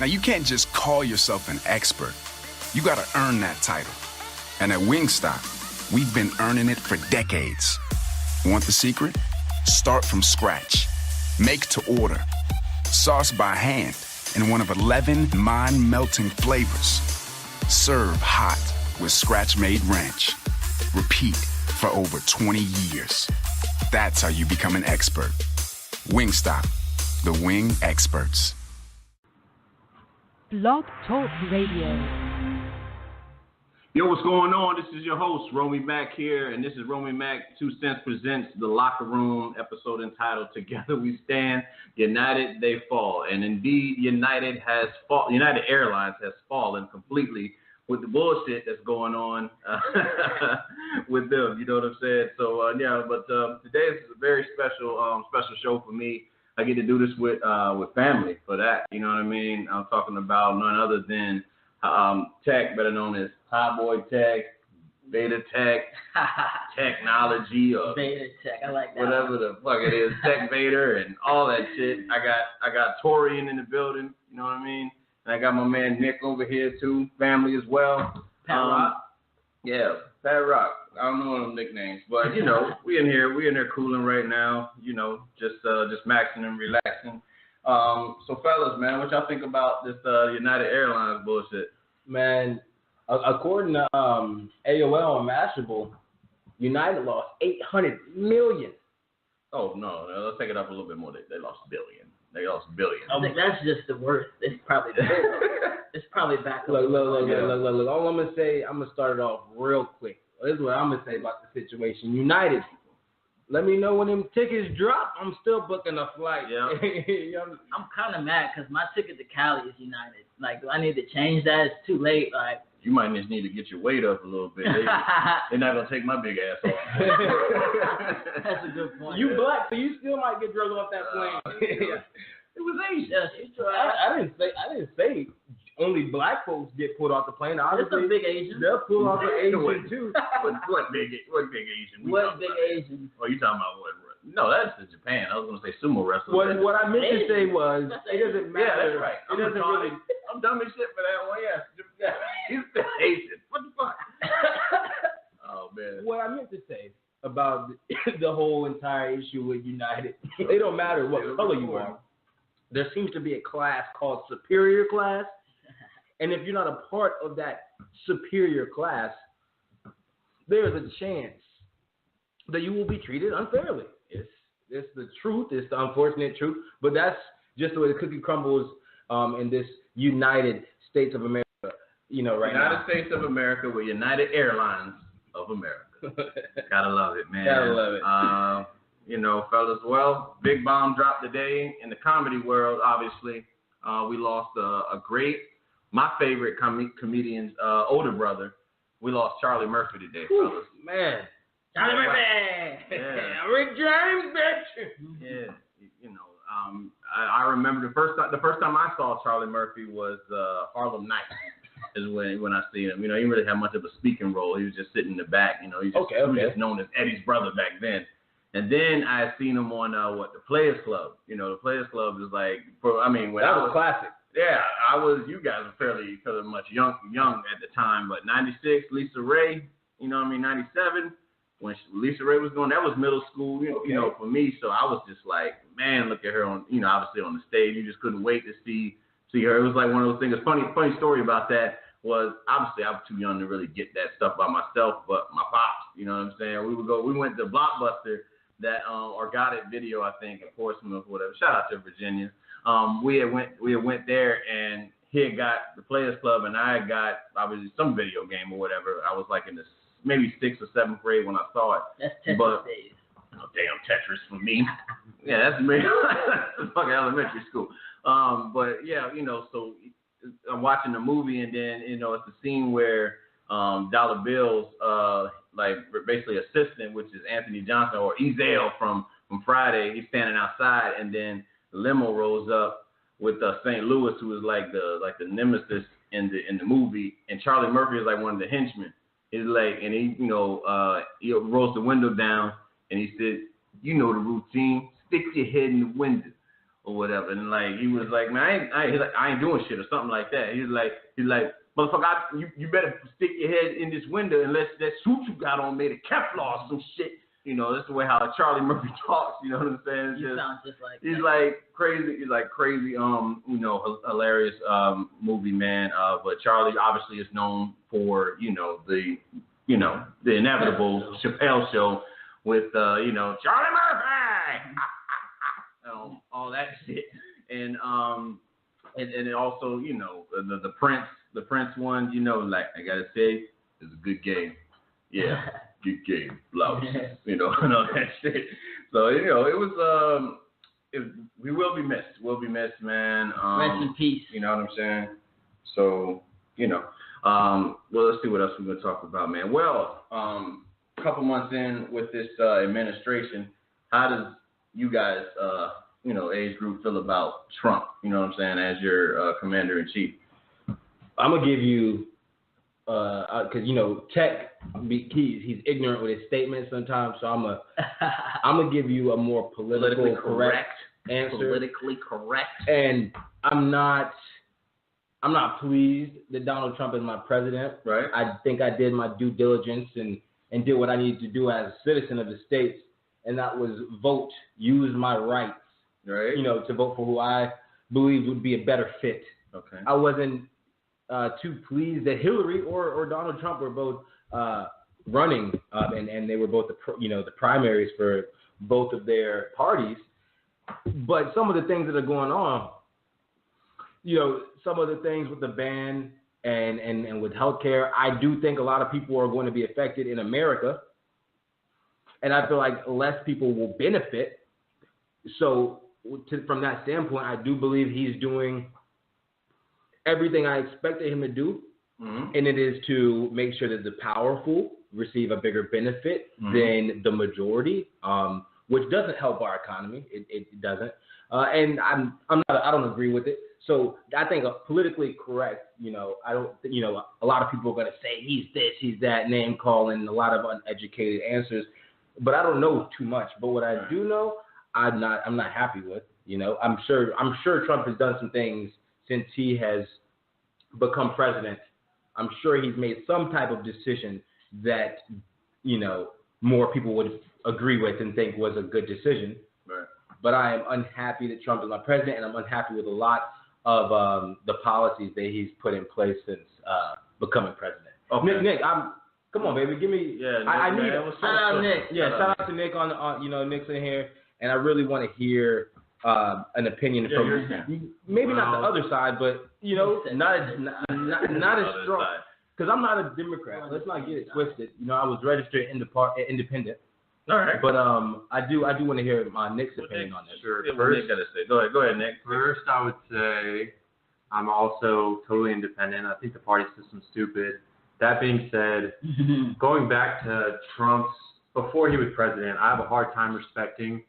Now, you can't just call yourself an expert. You gotta earn that title. And at Wingstop, we've been earning it for decades. Want the secret? Start from scratch. Make to order. Sauce by hand in one of 11 mind-melting flavors. Serve hot with scratch-made ranch. Repeat for over 20 years. That's how you become an expert. Wingstop, the wing experts. Blog Talk Radio. Yo, what's going on? This is your host, Romey Mak here, and this is Romey Mak 2 Cents Presents The Locker Room, episode entitled Together We Stand, United They Fall. And indeed, United Airlines has fallen completely with the bullshit that's going on with them. You know what I'm saying? So, today is a very special show for me. I get to do this with family for that. You know what I mean? I'm talking about none other than Teck, better known as Hot Boy Teck, Beta Teck, Technology, or Beta Teck. I like that. Whatever the fuck it is, Tech Vader and all that shit. I got Torian in the building. You know what I mean? And I got my man Nick over here too, family as well. Pat Rock. Yeah, Pat Rock. I don't know them nicknames, but you know, we in here cooling right now. You know, just maxing and relaxing. So fellas, man, what y'all think about this United Airlines bullshit? Man, according to AOL and Mashable, United lost $800 million. Oh no, let's take it up a little bit more. They lost billion. They lost billion. I think that's just the worst. It's probably it's probably back. Look. All I'm gonna say, I'm gonna start it off real quick. This is what I'm gonna say about the situation. United, let me know when them tickets drop. I'm still booking a flight. Yeah. I'm kind of mad because my ticket to Cali is United. Like, do I need to change that? It's too late. Like, you might just need to get your weight up a little bit. They're not gonna take my big ass off. That's a good point. You black, so you still might get drugged off that plane. It was Asian. Yeah, I didn't say only black folks get pulled off the plane. Obviously, it's a big Asian. They'll pull off the Asian too. What big Asian? What big Asian? Oh, you talking about what? No, that's in Japan. I was gonna say sumo wrestling. What I meant to say was it doesn't matter. Yeah, that's right. It doesn't really. I'm dumb as shit for that one. Yeah, he's still Asian. What the fuck? Oh man. What I meant to say about the whole entire issue with United, it don't matter what color you are. There seems to be a class called superior class, and if you're not a part of that superior class, there's a chance that you will be treated unfairly. It's the truth. It's the unfortunate truth. But that's just the way the cookie crumbles in this United States of America. You know, right now. United States of America with United Airlines of America. Gotta love it, man. Gotta love it. You know, fellas, well, big bomb dropped today in the comedy world, obviously. We lost my favorite comedian's older brother. We lost Charlie Murphy today, fellas. Man. Charlie Murphy! Yeah. Rick James, bitch! Yeah, you know, I remember the first time I saw Charlie Murphy was Harlem Nights. Is when I seen him. You know, he didn't really have much of a speaking role. He was just sitting in the back. You know, he was just known as Eddie's brother back then. And then I seen him on the Players Club. You know, the Players Club is like, when that was classic. Yeah, you guys were fairly much young at the time. But 96, Lisa Ray. You know what I mean? 97, when Lisa Ray was going, that was middle school. You know, for me. So I was just like, man, look at her on. You know, obviously on the stage. You just couldn't wait to see her. It was like one of those things. A funny story about that was, obviously I was too young to really get that stuff by myself, but my pops, you know what I'm saying? We went to Blockbuster, that or got it video, I think, in Portsmouth or whatever. Shout out to Virginia. We had went there, and he had got the Players Club, and I had got obviously some video game or whatever. I was like in maybe 6th or 7th grade when I saw it. That's Tetris days. Oh, damn Tetris for me. Yeah, that's me. That's fucking elementary school. But yeah, you know, so I'm watching the movie, and then, you know, it's the scene where Dollar Bill's like basically assistant, which is Anthony Johnson or Ezell from Friday. He's standing outside, and then the limo rolls up with St. Louis, who is like the nemesis in the movie, and Charlie Murphy is like one of the henchmen. He's like, and he rolls the window down, and he said, "You know the routine. Stick your head in the window. or whatever. And like he was like, man, I ain't doing shit or something like that. He's like, motherfucker, you better stick your head in this window unless that suit you got on made of Kevlar or some shit. You know, that's the way how Charlie Murphy talks. You know what I'm saying? You sound just like he's that. like crazy. He's like crazy. You know, hilarious movie man. But Charlie obviously is known for the inevitable Chappelle Show with you know, Charlie Murphy, all that shit, and also, you know, the Prince one. You know, like I gotta say, it's a good game. Yeah. Good game, blouse, you know, and all that shit. So, you know, it was, we will be missed. We'll be missed, man. Rest in peace. You know what I'm saying? So, you know, well, let's see what else we're going to talk about, man. Well, a couple months in with this administration, how does you guys, you know, age group feel about Trump, you know what I'm saying, as your commander-in-chief? I'm going to give you, because, you know, Teck, he's ignorant with his statements sometimes, so I'm gonna give you a more politically correct answer. Politically correct. And I'm not pleased that Donald Trump is my president. Right. I think I did my due diligence and did what I needed to do as a citizen of the States, and that was use my rights. Right. You know, to vote for who I believe would be a better fit. Okay. I wasn't too pleased that Hillary or Donald Trump were both running, and they were both the primaries for both of their parties. But some of the things that are going on, you know, some of the things with the ban and with healthcare, I do think a lot of people are going to be affected in America, and I feel like less people will benefit. So from that standpoint, I do believe he's doing everything I expected him to do, and it is to make sure that the powerful receive a bigger benefit than the majority, which doesn't help our economy. It doesn't, and I don't agree with it. So I think politically correct. You know, I don't. You know, a lot of people are going to say he's this, he's that, name calling, a lot of uneducated answers. But I don't know too much. But what I do know, I'm not happy with. You know, I'm sure Trump has done some things since he has become president. I'm sure he's made some type of decision that, you know, more people would agree with and think was a good decision. Right. But I am unhappy that Trump is my president, and I'm unhappy with a lot of the policies that he's put in place since becoming president. Okay. Nick, come on, baby, give me. Yeah, I Nick, need. man, Shout out Nick. Yeah, shout out to Nick on you know, Nick's in here, and I really want to hear an opinion from maybe not the other side, but you know, not as strong. Because I'm not a Democrat. Let's not get it twisted. You know, I was registered independent. All right. But I do want to hear Nick's opinion on this. Sure. Yeah, what Nick got to say? Go ahead, Nick. First, I would say I'm also totally independent. I think the party system's stupid. That being said, going back to Trump's, before he was president, I have a hard time respecting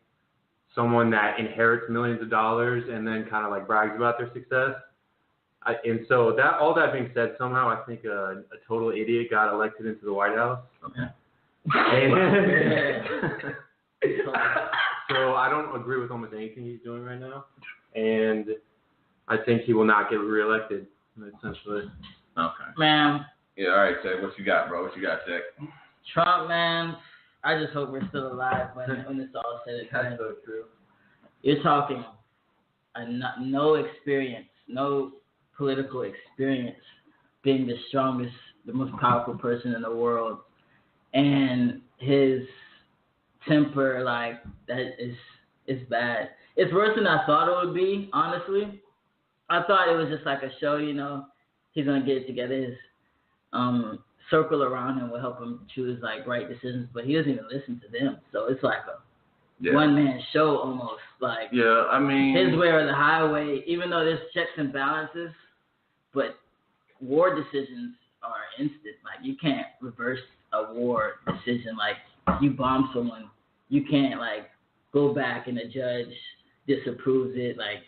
someone that inherits millions of dollars and then kind of like brags about their success. And so all that being said, somehow I think a total idiot got elected into the White House. Okay. So I don't agree with almost anything he's doing right now, and I think he will not get reelected, essentially. Okay. Man. Yeah, all right, Teck. What you got, bro? What you got, Teck? Trump, man. I just hope we're still alive when it's all said and done. That's so true. You're talking no experience, no political experience, being the strongest, the most powerful person in the world, and his temper, like, that is bad. It's worse than I thought it would be, honestly. I thought it was just like a show, you know. He's gonna get it together. His circle around him will help him choose like right decisions, but he doesn't even listen to them. So it's like a one-man show almost. Like, yeah, I mean, his way or the highway. Even though there's checks and balances, but war decisions are instant. Like, you can't reverse a war decision. Like, you bomb someone, you can't like go back and the judge disapproves it. Like,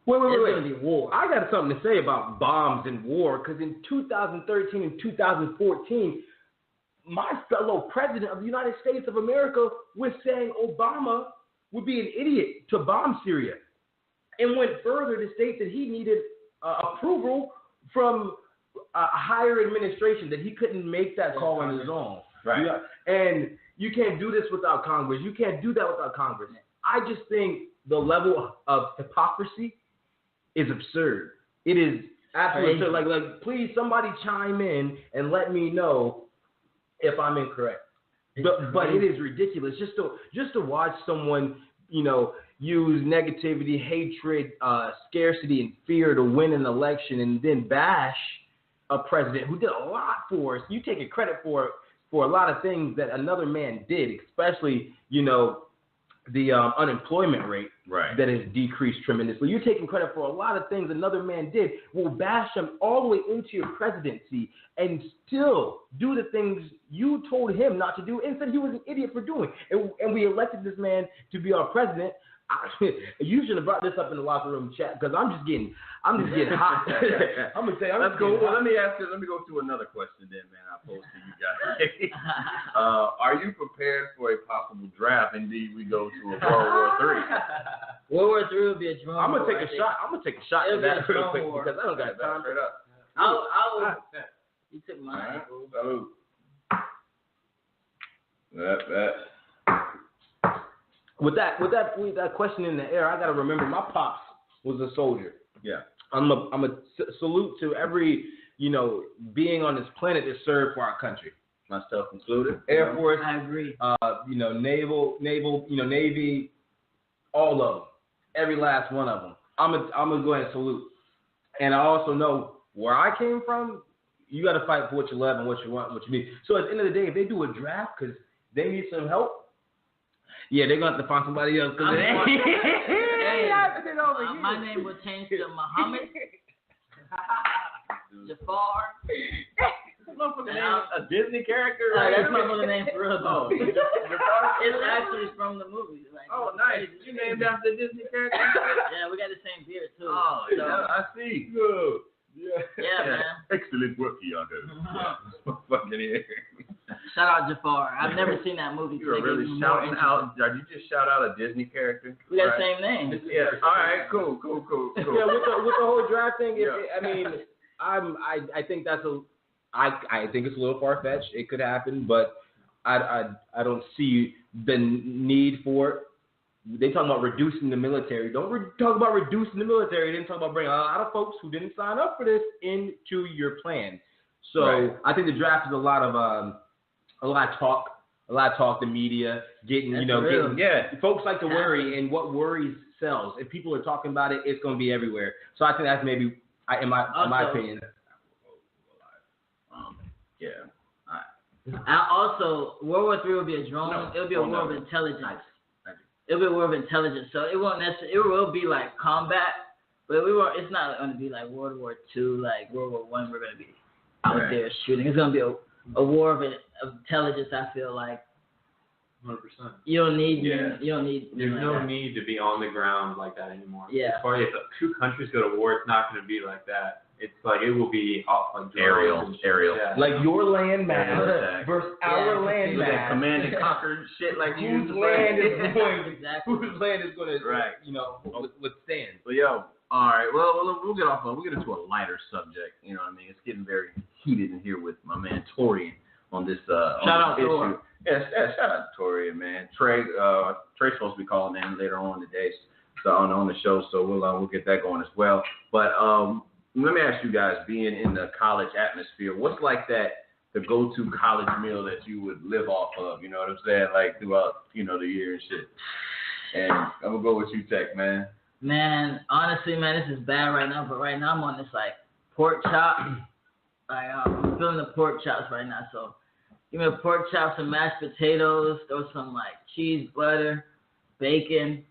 Wait. gonna be war. I got something to say about bombs and war, because in 2013 and 2014, my fellow president of the United States of America was saying Obama would be an idiot to bomb Syria. and went further to state that he needed approval from a higher administration, that he couldn't make that call on his own. Right. And you can't do this without Congress. You can't do that without Congress. I just think the level of hypocrisy is absurd. It is absolutely absurd. Like, please, somebody chime in and let me know if I'm incorrect. But it is ridiculous just to watch someone, use negativity, hatred, scarcity, and fear to win an election, and then bash a president who did a lot for us. You taking credit for a lot of things that another man did, especially, the unemployment rate that has decreased tremendously. You're taking credit for a lot of things another man did. We'll bash him all the way into your presidency and still do the things you told him not to do and said he was an idiot for doing. And we elected this man to be our president. You should have brought this up in the locker room chat, because I'm just getting hot. I'm gonna say, let's go. Well, let me go to another question then, man. I posed to you guys. Are you prepared for a possible draft? Indeed, we go to a World War III. World War III would be a drone. I'm gonna take a shot. I'm gonna take a shot at that real quick because I don't got time for that. You took mine. Salute. That. With that question in the air, I gotta remember my pops was a soldier. Yeah. I'm a salute to every being on this planet that served for our country, myself included. Air Force. I agree. Naval, Navy, all of them, every last one of them. I'm gonna go ahead and salute. And I also know where I came from. You got to fight for what you love and what you want, what you need. So at the end of the day, if they do a draft because they need some help, yeah, they're going to have to find somebody else. My name will change to Muhammad Jafar. A Disney character? That's my mother name for real, though. It's actually from the movie. Like, nice. You named after a Disney character? Yeah, we got the same beard, too. Oh, so. Yeah, I see. Good. Yeah, man. Excellent work, Iago. Fucking here. Shout out Jafar. I've never seen that movie. You were really shouting out. Did you just shout out a Disney character? We got the same name. Yeah. All right. Cool. Yeah. With the whole draft thing, I think that's I think it's a little far fetched. It could happen, but I don't see the need for it. They talking about reducing the military. Don't talk about reducing the military. They didn't talk about bringing a lot of folks who didn't sign up for this into your plan. So I think the draft is a lot of talk. The media getting folks like to worry, and what worries sells. If people are talking about it, it's going to be everywhere. So I think that's maybe in my opinion. Also, World War III will be a drone. It'll be a war of intelligence. It'll be a war of intelligence. So it won't necessarily. It will be like combat, but it's not going to be like World War II, like World War I. We're going to be out there shooting. It's going to be a war of intelligence. I feel like. 100%. You don't need. There's no need to be on the ground like that anymore. Yeah. As far as if two countries go to war, it's not going to be like that. It's like it will be like aerial. Yeah. Like your land mass versus our land mass. Command and conquer shit like whose land is going to withstand. But all right. Well, we'll get into a lighter subject. You know what I mean? It's getting very heated in here with my man Torian on this shout out issue. Tor. Yeah, shout out to Torian, man. Trey's supposed to be calling in later on today, so on the show. So we'll get that going as well. But let me ask you guys, being in the college atmosphere, what's like the go-to college meal that you would live off of? You know what I'm saying? Like throughout the year and shit. And I'm gonna go with you, Teck, man. Man, honestly, man, this is bad right now. But right now I'm on this like pork chop. I'm feeling the pork chops right now. So give me a pork chop, some mashed potatoes, throw some like cheese, butter, bacon,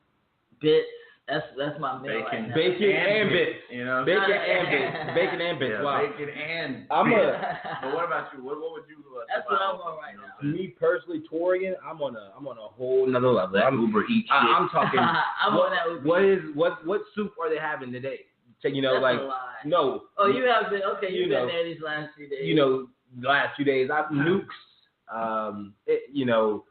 bits. That's my meal right now. Bacon and bits. You know, bacon and bits. Yeah, wow. Bacon and But what about you? What would you do? That's what I'm on right now. Me personally, Torian, I'm on a whole nother level. I'm Uber Eats. I'm talking. I'm on that Uber. What soup are they having today? That's a lie. No. Oh, you have been You've been there these last few days. The last few days. Nukes.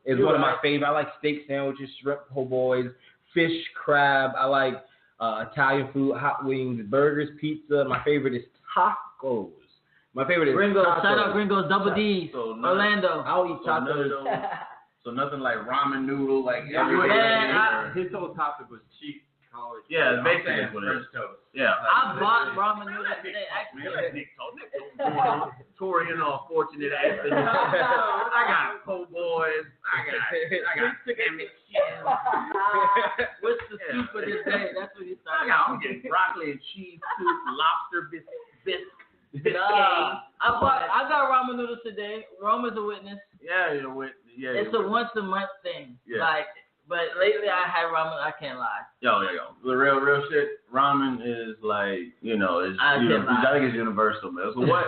Is one of my favorite. I like steak sandwiches, shrimp po' boys, fish, crab. I like Italian food, hot wings, burgers, pizza. My favorite is tacos. My favorite is Gringos. tacos. Shout out Gringos, Double D's, So Orlando. I'll eat tacos. So nothing like ramen noodle, like His whole topic was cheap college. Yeah, basically what it is. Yeah. I bought ramen noodles today. Actually, Nick Torian, all fortunate ass. I got po' boys. I got salmon chicken. What's the soup for this day? That's what he's talking I'm getting broccoli and cheese soup, lobster biscuit. I got ramen noodles today. Roma's a witness. It's a once a month thing. Yeah. But lately I had ramen. I can't lie. Yo. The real shit. Ramen is like, I think it's universal, man. So what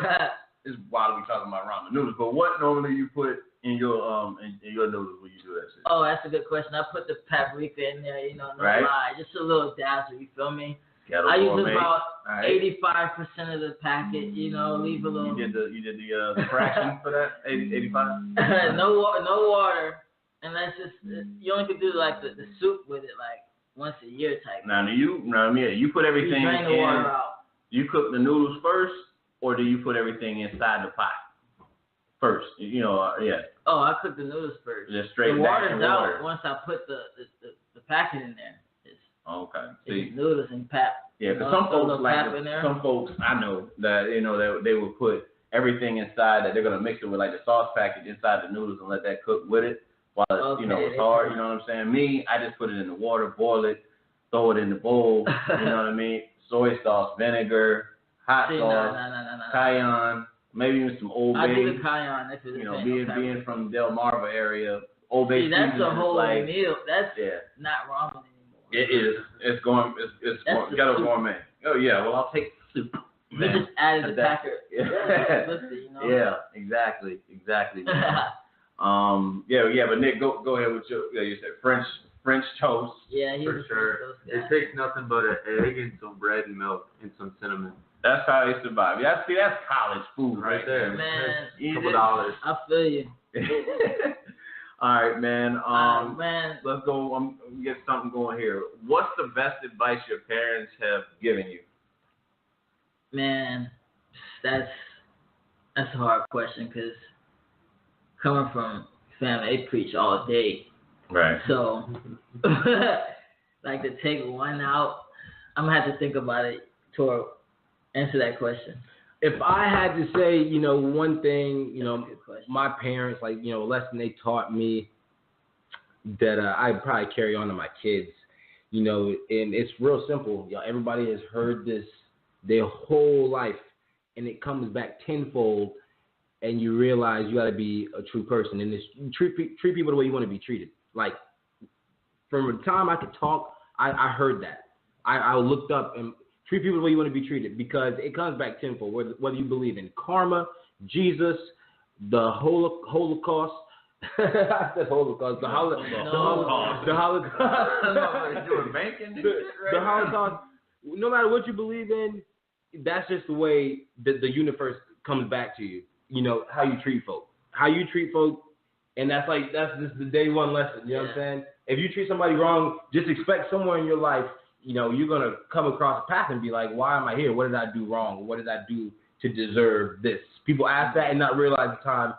is wild we talking about ramen noodles? But what normally you put in your noodles when you do that shit? Oh, that's a good question. I put the paprika in there. No right. lie, just a little dazzle. You feel me? Ghetto I use gourmet. about Right. 85% of the packet. Leave a little. You did the fraction for that? 85? No water. And that's just, you only can do like the soup with it like once a year type. Now, you put everything you drain the in. water out. You cook the noodles first, or do you put everything inside the pot first? Yeah. Oh, I cook the noodles first. Just straight the back water's in out water. once I put the packet in there. Okay. It's noodles and pap. Yeah, because some folks I know that that they will put everything inside, that they're gonna mix it with like the sauce package inside the noodles and let that cook with it while it's it's hard. You know what I'm saying? Me, I just put it in the water, boil it, throw it in the bowl. You know what I mean? Soy sauce, vinegar, hot sauce, cayenne, maybe even some Old Bay. I do the cayenne. If it's being from Del Marva area, Old Bay. See, that's a whole meal. That's not ramen anymore. It is. It's going. It's going. Ghetto gourmet. Oh yeah. Well, I'll take soup. You just added the packet. Yeah. Exactly. Man. But Nick, go ahead with your. You said French toast. Yeah, for sure. It takes nothing but an egg and some bread and milk and some cinnamon. That's how they survive. That's college food right there. Man, $2. I feel you. All right, man. Man. Let's go. Get something going here. What's the best advice your parents have given you? Man, that's a hard question because coming from family, they preach all day. Right. So, like to take one out, I'm gonna have to think about it to answer that question. If I had to say, one thing, my parents, a lesson they taught me that I'd probably carry on to my kids, and it's real simple. Everybody has heard this their whole life, and it comes back tenfold, and you realize you got to be a true person, and you treat people the way you want to be treated. Like, from the time I could talk, I heard that. I looked up and treat people the way you want to be treated, because it comes back tenfold, whether you believe in karma, Jesus, the Holocaust. I said Holocaust. The Holocaust. The Holocaust. No matter what you believe in, that's just the way the universe comes back to you. How you treat folk. And that's just the day one lesson. You know what I'm saying? If you treat somebody wrong, just expect somewhere in your life, you're going to come across a path and be like, why am I here? What did I do wrong? What did I do to deserve this? People ask that and not realize the time,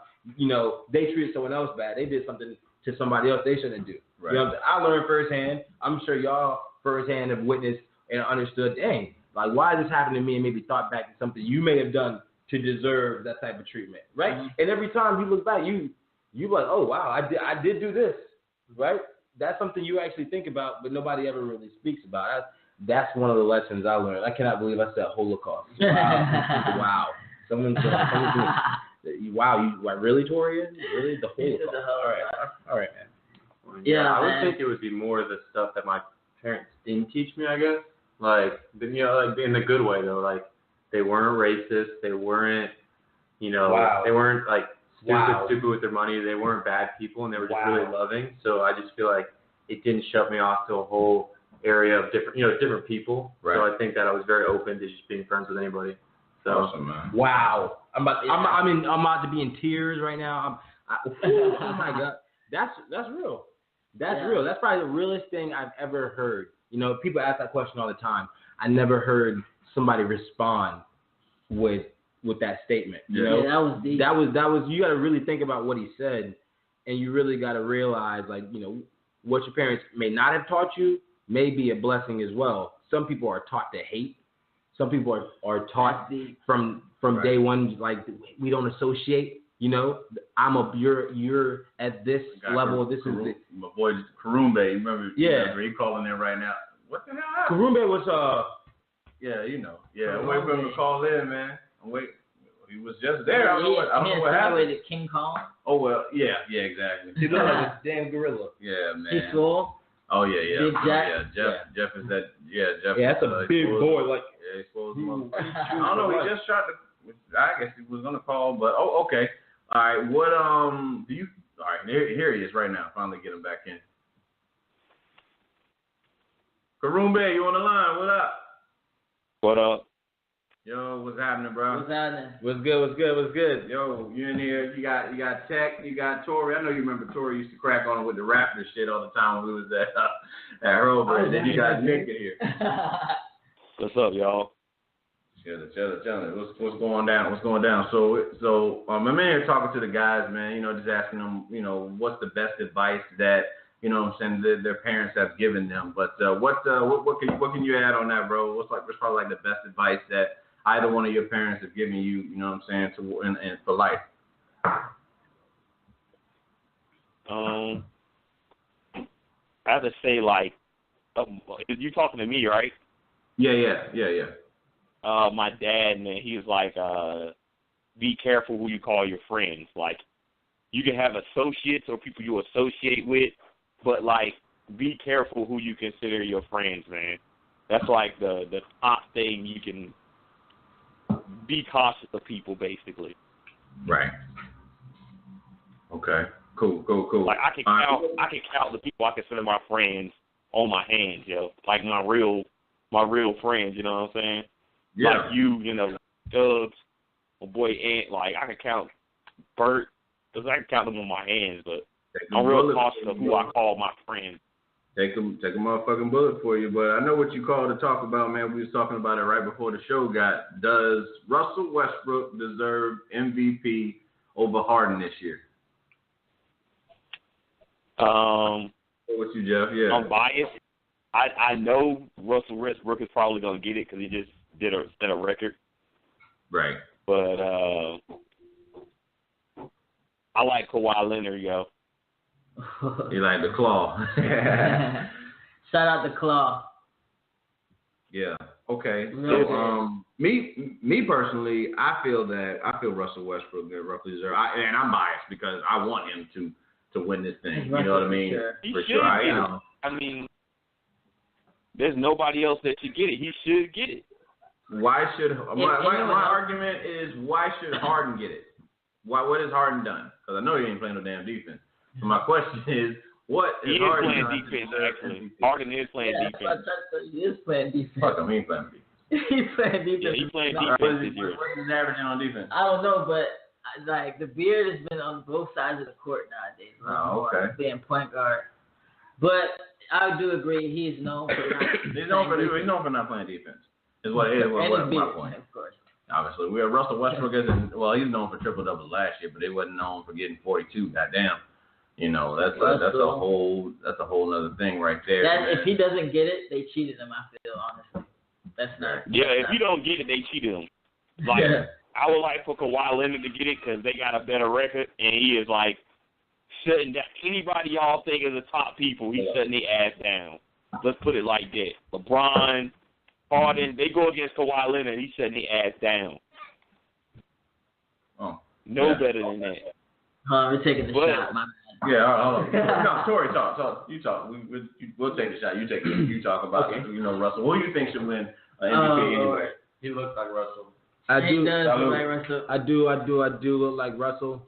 they treated someone else bad. They did something to somebody else they shouldn't do. Right. You know what I'm saying? I learned firsthand. I'm sure y'all firsthand have witnessed and understood, dang, like, why did this happen to me? And maybe thought back to something you may have done to deserve that type of treatment, right? Mm-hmm. And every time you look back, you like, oh, wow, I did do this, right? That's something you actually think about, but nobody ever really speaks about. That's one of the lessons I learned. I cannot believe I said Holocaust. Wow. Wow. Someone said, wow, you really, Torian? Really? The Holocaust. All right, man. Yeah, I would think it would be more of the stuff that my parents didn't teach me, I guess. Like in the good way, though. Like, they weren't racist. They weren't, they weren't, like, stupid with their money. They weren't bad people, and they were just really loving. So I just feel like it didn't shut me off to a whole area of different people. Right. So I think that I was very open to just being friends with anybody. So awesome, man. Wow. I'm about to be in tears right now. Oh my God. That's real. That's real. That's probably the realest thing I've ever heard You know, people ask that question all the time. I never heard somebody respond with that statement. You know, that was deep. That was. You got to really think about what he said, and you really got to realize, like, you know, what your parents may not have taught you may be a blessing as well. Some people are taught to hate. Some people are taught from day one, like, we don't associate. You know, you're at this level. This is it. My boy Croombe. Remember? Yeah. He calling in right now. What the hell happened? Croombe was Yeah, you know. Yeah, I'm waiting for him to call in, man. I'm waiting. He was just there. I don't know what happened. King Kong. Oh well, yeah, exactly. he looked like a damn gorilla. Yeah, man. He's full. Oh yeah. Big Jack. Jeff is that. Yeah, Jeff. Yeah, that's a big boy. Like, yeah, he's supposed to. I don't know. He just tried to. I guess he was gonna call, but okay. All right. What do you? All right. Here he is right now. Finally get him back in. Croombe, you on the line? What up? What up? Yo, what's happening, bro? What's happening? What's good? Yo, you in here? You got Teck, you got Tori. I know you remember Tori used to crack on with the Raptor shit all the time when we was at Hurlburt. And then you got Nick in here. What's up, y'all? Chilling. What's going down? What's going down? So my man here talking to the guys, man. You know, just asking them, you know, what's the best advice that, you know what I'm saying, their parents have given them. But what can you add on that, bro? What's probably like the best advice that either one of your parents have given you, you know what I'm saying, and for life? I have to say, like, you talking to me, right? Yeah. My dad, man, he was like, be careful who you call your friends. Like, you can have associates or people you associate with, but, like, be careful who you consider your friends, man. That's, like, the top thing you can be cautious of people, basically. Right. Okay. Cool. Like, I can count the people I consider my friends on my hands, yo. Like, my real friends, you know what I'm saying? Yeah. Like you know, Dubs, my boy Ant, like, I can count Bert, because I can count them on my hands, but I'm real cautious of who I call my friends. Take a motherfucking bullet for you, but I know what you called to talk about, man. We was talking about it right before the show got. Does Russell Westbrook deserve MVP over Harden this year? What you, Jeff? Yeah. I'm biased. I know Russell Westbrook is probably going to get it because he just set a record. Right. But I like Kawhi Leonard, yo. You like the claw. Shout out the claw. Yeah. Okay. So me personally, I feel Russell Westbrook roughly deserves. And I'm biased because I want him to win this thing. You know what I mean? For sure. I mean, there's nobody else that should get it. He should get it. Why should my argument is why should Harden get it? What has Harden done? Because I know he ain't playing no damn defense. So my question is, what is Harden doing? He is playing defense, actually. Harden is playing defense. He is playing defense. Fuck him, he ain't playing defense. He's playing defense. Yeah, he's playing defense this year. What is he averaging on defense? I don't know, but like the beard has been on both sides of the court nowadays. Okay. Being point guard, but I do agree he's known for not playing defense. Is what it is. My point. Of course. Obviously, Russell Westbrook isn't. Well, he's known for triple doubles last year, but he wasn't known for getting 42. Goddamn. You know, that's a whole other thing right there. If he doesn't get it, they cheated him. I feel honestly. That's not. Yeah, if you don't get it, they cheated him. Like I would like for Kawhi Leonard to get it because they got a better record, and he is like shutting down anybody y'all think is the top people. He's shutting their ass down. Let's put it like that. LeBron, Harden, they go against Kawhi Leonard, he's shutting their ass down. Oh, better than that. We're taking the shot. My bad. Yeah, hold on. No, Tori, talk. You talk. We'll take the shot. You take it. You talk about Russell. Who do you think should win MVP anyway? He looks like Russell. He does look like Russell. I do look like Russell.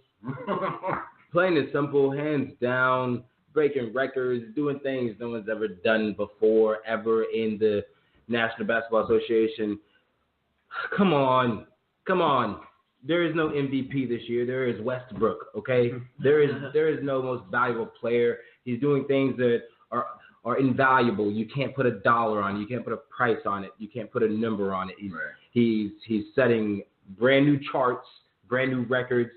Plain and simple, hands down, breaking records, doing things no one's ever done before, ever in the National Basketball Association. Come on. There is no MVP this year. There is Westbrook, okay? There is no most valuable player. He's doing things that are invaluable. You can't put a dollar on it. You can't put a price on it. You can't put a number on it. He's setting brand new charts, brand new records.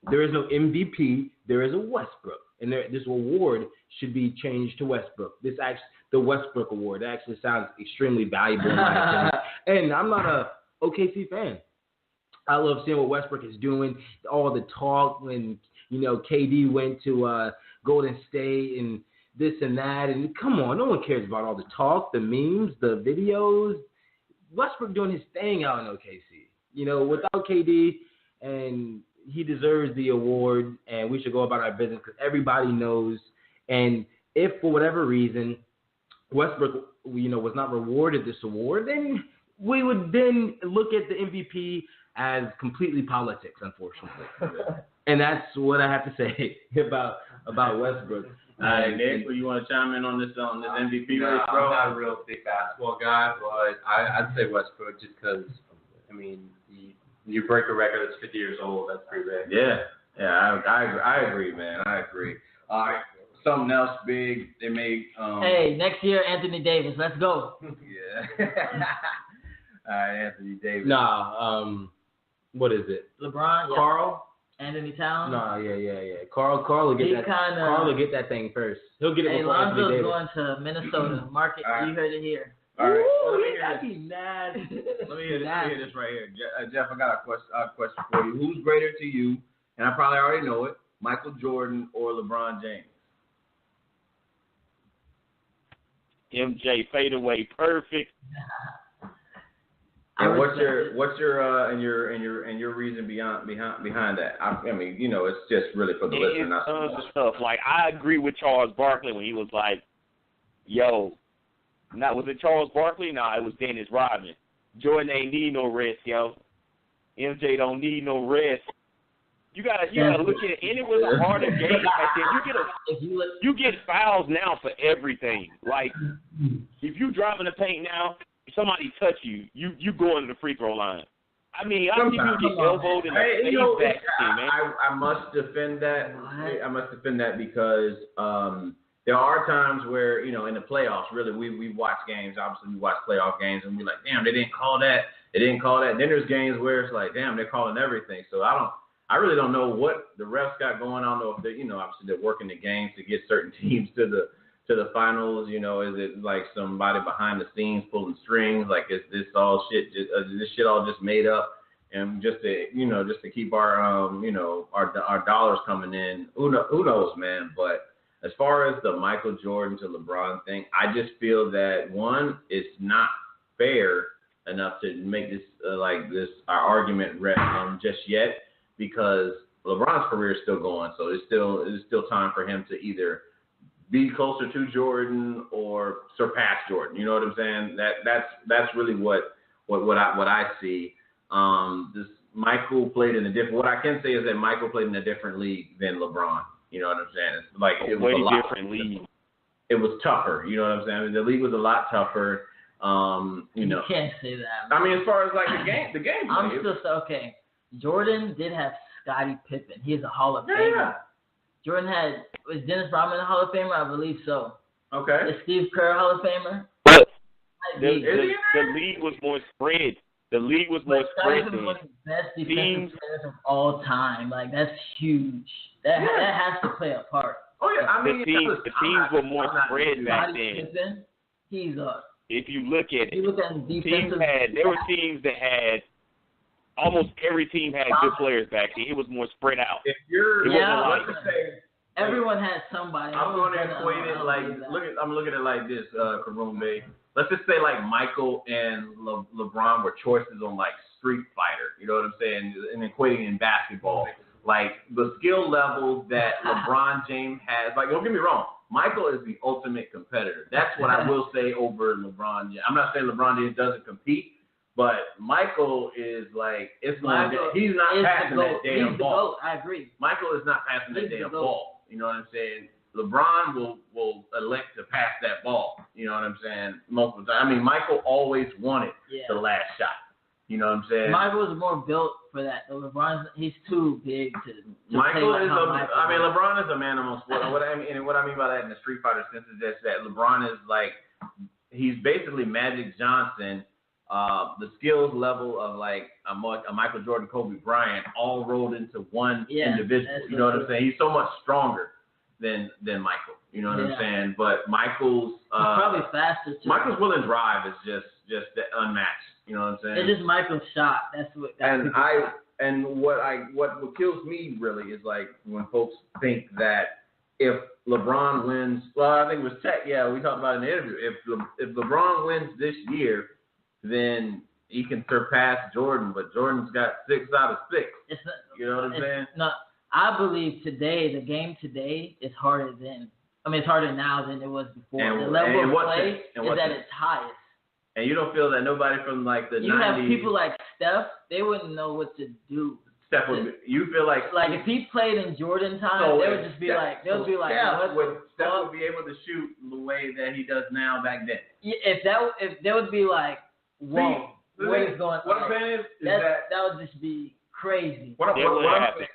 There is no MVP. There is a Westbrook, and this award should be changed to Westbrook. The Westbrook Award. That actually sounds extremely valuable in my opinion. And I'm not a OKC fan. I love seeing what Westbrook is doing. All the talk when KD went to Golden State and this and that. And come on, no one cares about all the talk, the memes, the videos. Westbrook doing his thing out in OKC. Without KD, and he deserves the award, and we should go about our business because everybody knows. And if for whatever reason Westbrook, was not rewarded this award, then we would then look at the MVP as completely politics, unfortunately. And that's what I have to say about Westbrook. Nick, you want to chime in on this MVP race, bro? I'm not a real big basketball guy, but I'd say Westbrook just because, you break a record that's 50 years old, that's pretty big. Yeah, I agree, man. I agree. All right, something else big they made. Hey, next year, Anthony Davis. Let's go. Yeah. All right, Anthony Davis. What is it? LeBron. Yeah. Carl. Anthony Towns. Yeah. Carl will get that. Carl will get that thing first. He'll get it before Anthony Davis. Lonzo's going to Minnesota. Market. Right. You heard it here. All right. Ooh, Let me hear this right here. Jeff, I got a question for you. Who's greater to you? And I probably already know it. Michael Jordan or LeBron James? MJ fadeaway perfect. And what's your reason behind that? It's just really for the listener. Not tons of stuff. Like, I agree with Charles Barkley when he was like, "Yo, was it Charles Barkley? No, it was Dennis Rodman. Jordan ain't need no rest, yo. MJ don't need no rest. You gotta look at it. And it was a harder game back then. You get fouls now for everything. Like, if you driving the paint now, if somebody touch you, you go into the free throw line. I see you get elbowed in the face back then, man. I must defend that because there are times where, in the playoffs, really, we watch games. Obviously, we watch playoff games, and we're like, damn, they didn't call that. Then there's games where it's like, damn, they're calling everything. So I really don't know what the refs got going on. I don't know if they, obviously they're working the games to get certain teams to the finals. Is it like somebody behind the scenes pulling strings? Like, is this all shit? This shit all just made up, and just to keep our our dollars coming in. Who knows, man? But as far as the Michael Jordan to LeBron thing, I just feel that one, it's not fair enough to make this our argument just yet, because LeBron's career is still going, so it's still time for him to either be closer to Jordan or surpass Jordan. You know what I'm saying? That's really what I see. This Michael played in a different. What I can say is that Michael played in a different league than LeBron. You know what I'm saying? It's like it was a different league. It was tougher. You know what I'm saying? The league was a lot tougher. You can't say that. As far as like the game. I'm still okay. Jordan did have Scottie Pippen. He is a Hall of Famer. Jordan was Dennis Rodman a Hall of Famer? I believe so. Okay. Is Steve Kerr a Hall of Famer? But the league was more spread. The league was more spread. Scottie one of the best defensive players of all time. Like, that's huge. That has to play a part. Oh yeah, the teams were more spread back then. Pippen, he's up. If you look at it, there were teams that had almost every team had good players back then. It was more spread out. If you're, everyone had somebody. I'm going to equate it I'm looking at it like this, Croombe. Let's just say like Michael and LeBron were choices on like Street Fighter. You know what I'm saying? And equating in basketball, like the skill level that LeBron James has. Like, don't get me wrong, Michael is the ultimate competitor. That's what I will say over LeBron. I'm not saying LeBron James doesn't compete, but Michael is like, he's not passing that damn ball. I agree. Michael is not passing that damn ball. You know what I'm saying? LeBron will elect to pass that ball. You know what I'm saying? Multiple times. Michael always wanted the last shot. You know what I'm saying? Michael was more built for that. LeBron, he's too big to Michael play like is how Michael I mean, is. LeBron is a man among sport. What I mean by that in the Street Fighter sense is just that LeBron is like, he's basically Magic Johnson, the skills level of like a Michael Jordan, Kobe Bryant, all rolled into one individual. You know what I'm saying? He's so much stronger than Michael. You know what I'm saying? But Michael's he's probably faster too. Michael's will and drive is just unmatched. You know what I'm saying? It's just Michael's shot. That's what. What kills me really is like when folks think that if LeBron wins, well, I think it was Teck. Yeah, we talked about it in the interview. If LeBron wins this year, then he can surpass Jordan. But Jordan's got 6 out of 6. You know what I'm saying? No, I believe today, the game today is harder than. I mean, it's harder now than it was before. The level of play is at its highest. And you don't feel that nobody from like the 90s. You have people like Steph, they wouldn't know what to do. Steph would. You feel like if he played in Jordan time, they would just be like, Steph would be able to shoot the way that he does now back then. If they would be like, whoa, what is going on? What I'm saying is that would just be crazy. What happened?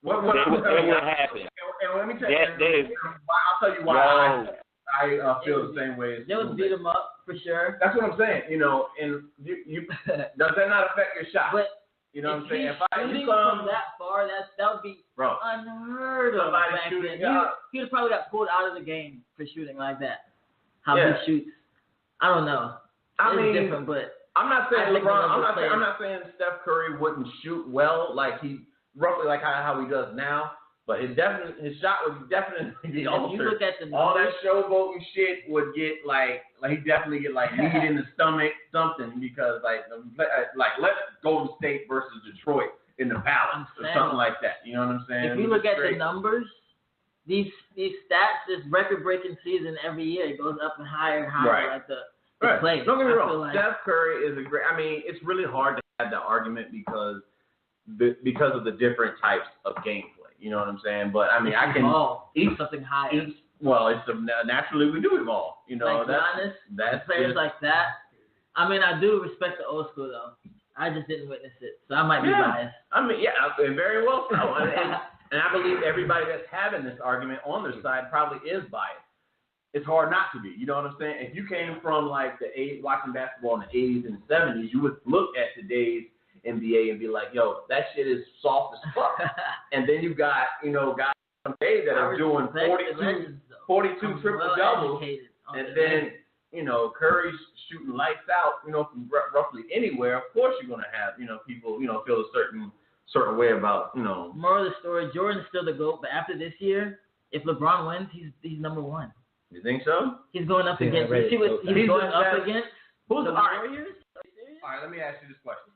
What would happen? And let me tell you, I'll tell you why I feel the same way. They would beat him up for sure. That's what I'm saying. You know, and you does that not affect your shot? But you know what I'm saying? If shooting from that far, that would be unheard of. He would probably got pulled out of the game for shooting like that. How he shoots, I don't know. It's different, but I'm not saying LeBron. I'm not saying Steph Curry wouldn't shoot well, like he roughly like how he does now. But his shot would definitely be altered. If you look at the numbers, all that showboating shit would get like he definitely get like knee in the stomach, something, because like let's Golden State versus Detroit in the Palace or something like that. You know what I'm saying? If you look at the numbers, these stats, this record-breaking season every year, it goes up and higher and higher. Like the play. Don't get me wrong. Steph Curry is a great. I mean, it's really hard to have that argument because of the different types of gameplay. You know what I'm saying? But I mean, I can eat something higher. Naturally we do evolve. You know, like that's players like that. I mean, I do respect the old school though. I just didn't witness it, so I might be biased. I mean, very well so. And I believe everybody that's having this argument on their side probably is biased. It's hard not to be. You know what I'm saying? If you came from like watching basketball in the 80s and the 70s, you would look at today's NBA and be like, yo, that shit is soft as fuck. And then you got, guys today that are doing 42 triple doubles. And then, Curry's shooting lights out, from roughly anywhere. Of course you're going to have, people, feel a certain way about, Moral of the story, Jordan's still the GOAT, but after this year, if LeBron wins, he's number one. You think so? He's going up against, he's going up against the Warriors? All right, let me ask you this question.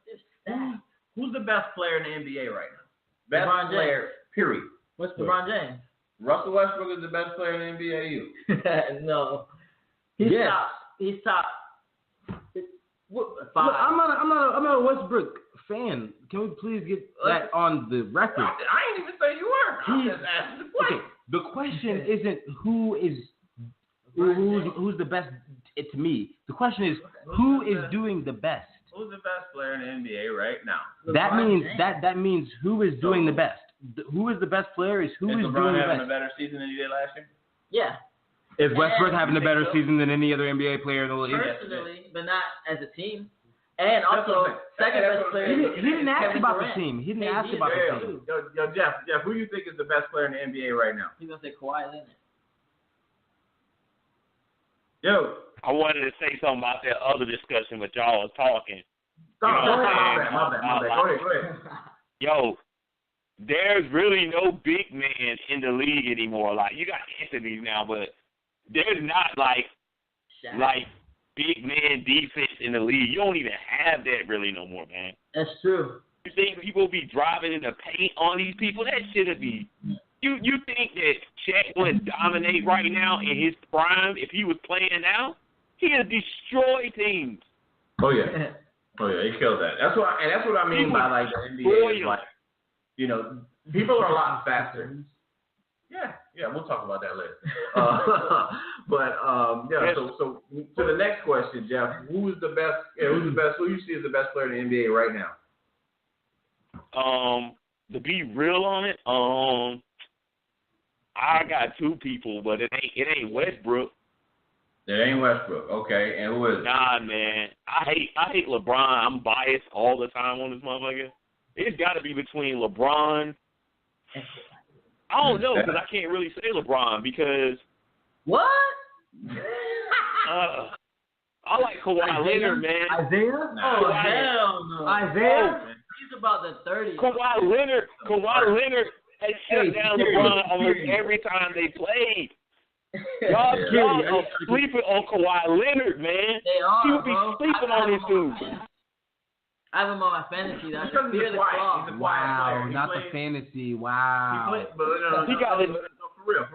Who's the best player in the NBA right now? Best LeBron player, James. Period. LeBron James. Russell Westbrook is the best player in the NBA. No. He's top. Look, I'm not a Westbrook fan. Can we please get that on the record? I ain't even say you were. I'm just asking the question. Okay. The question isn't who's the best to me. The question is who is doing the best. Who's the best player in the NBA right now? That means who is doing the best. Who is the best player is who is doing the best. Is LeBron having a better season than he did last year? Yeah. Is Westbrook having a better season than any other NBA player in the league? Personally, but not as a team. And also, second best player. He didn't ask about the team. He didn't ask about the team. Yo, Jeff, who do you think is the best player in the NBA right now? He's gonna say Kawhi Leonard. Yo, I wanted to say something about that other discussion, but y'all was talking. My bad. Go ahead. Yo, there's really no big man in the league anymore. Like, you got Anthony now, but there's not like big man defense in the league. You don't even have that really no more, man. That's true. You think people be driving in the paint on these people? That shouldn't be. You think that Shaq would dominate right now in his prime if he was playing now? He'd destroy teams. Oh yeah, he killed that. That's what I mean by like the NBA is like, people are a lot faster. Yeah, Yeah, we'll talk about that later. Yeah. So to the next question, Jeff, who's the best? Who you see as the best player in the NBA right now? To be real on it, I got two people, but it ain't Westbrook. It ain't Westbrook. Okay, and who is it? Nah, man. I hate LeBron. I'm biased all the time on this motherfucker. It's got to be between LeBron. I don't know, because I can't really say LeBron because. What? I like Kawhi Leonard, man. Isaiah? Oh, hell no. Isaiah? He's about the 30th. Kawhi Leonard has shut down LeBron almost every time they played. Y'all are sleeping on Kawhi Leonard, man. They are, He would be bro. sleeping on this dude. I have him on my fantasy. I He's can fear the claw. He's a quiet Wow, player. not the fantasy. Wow. For real.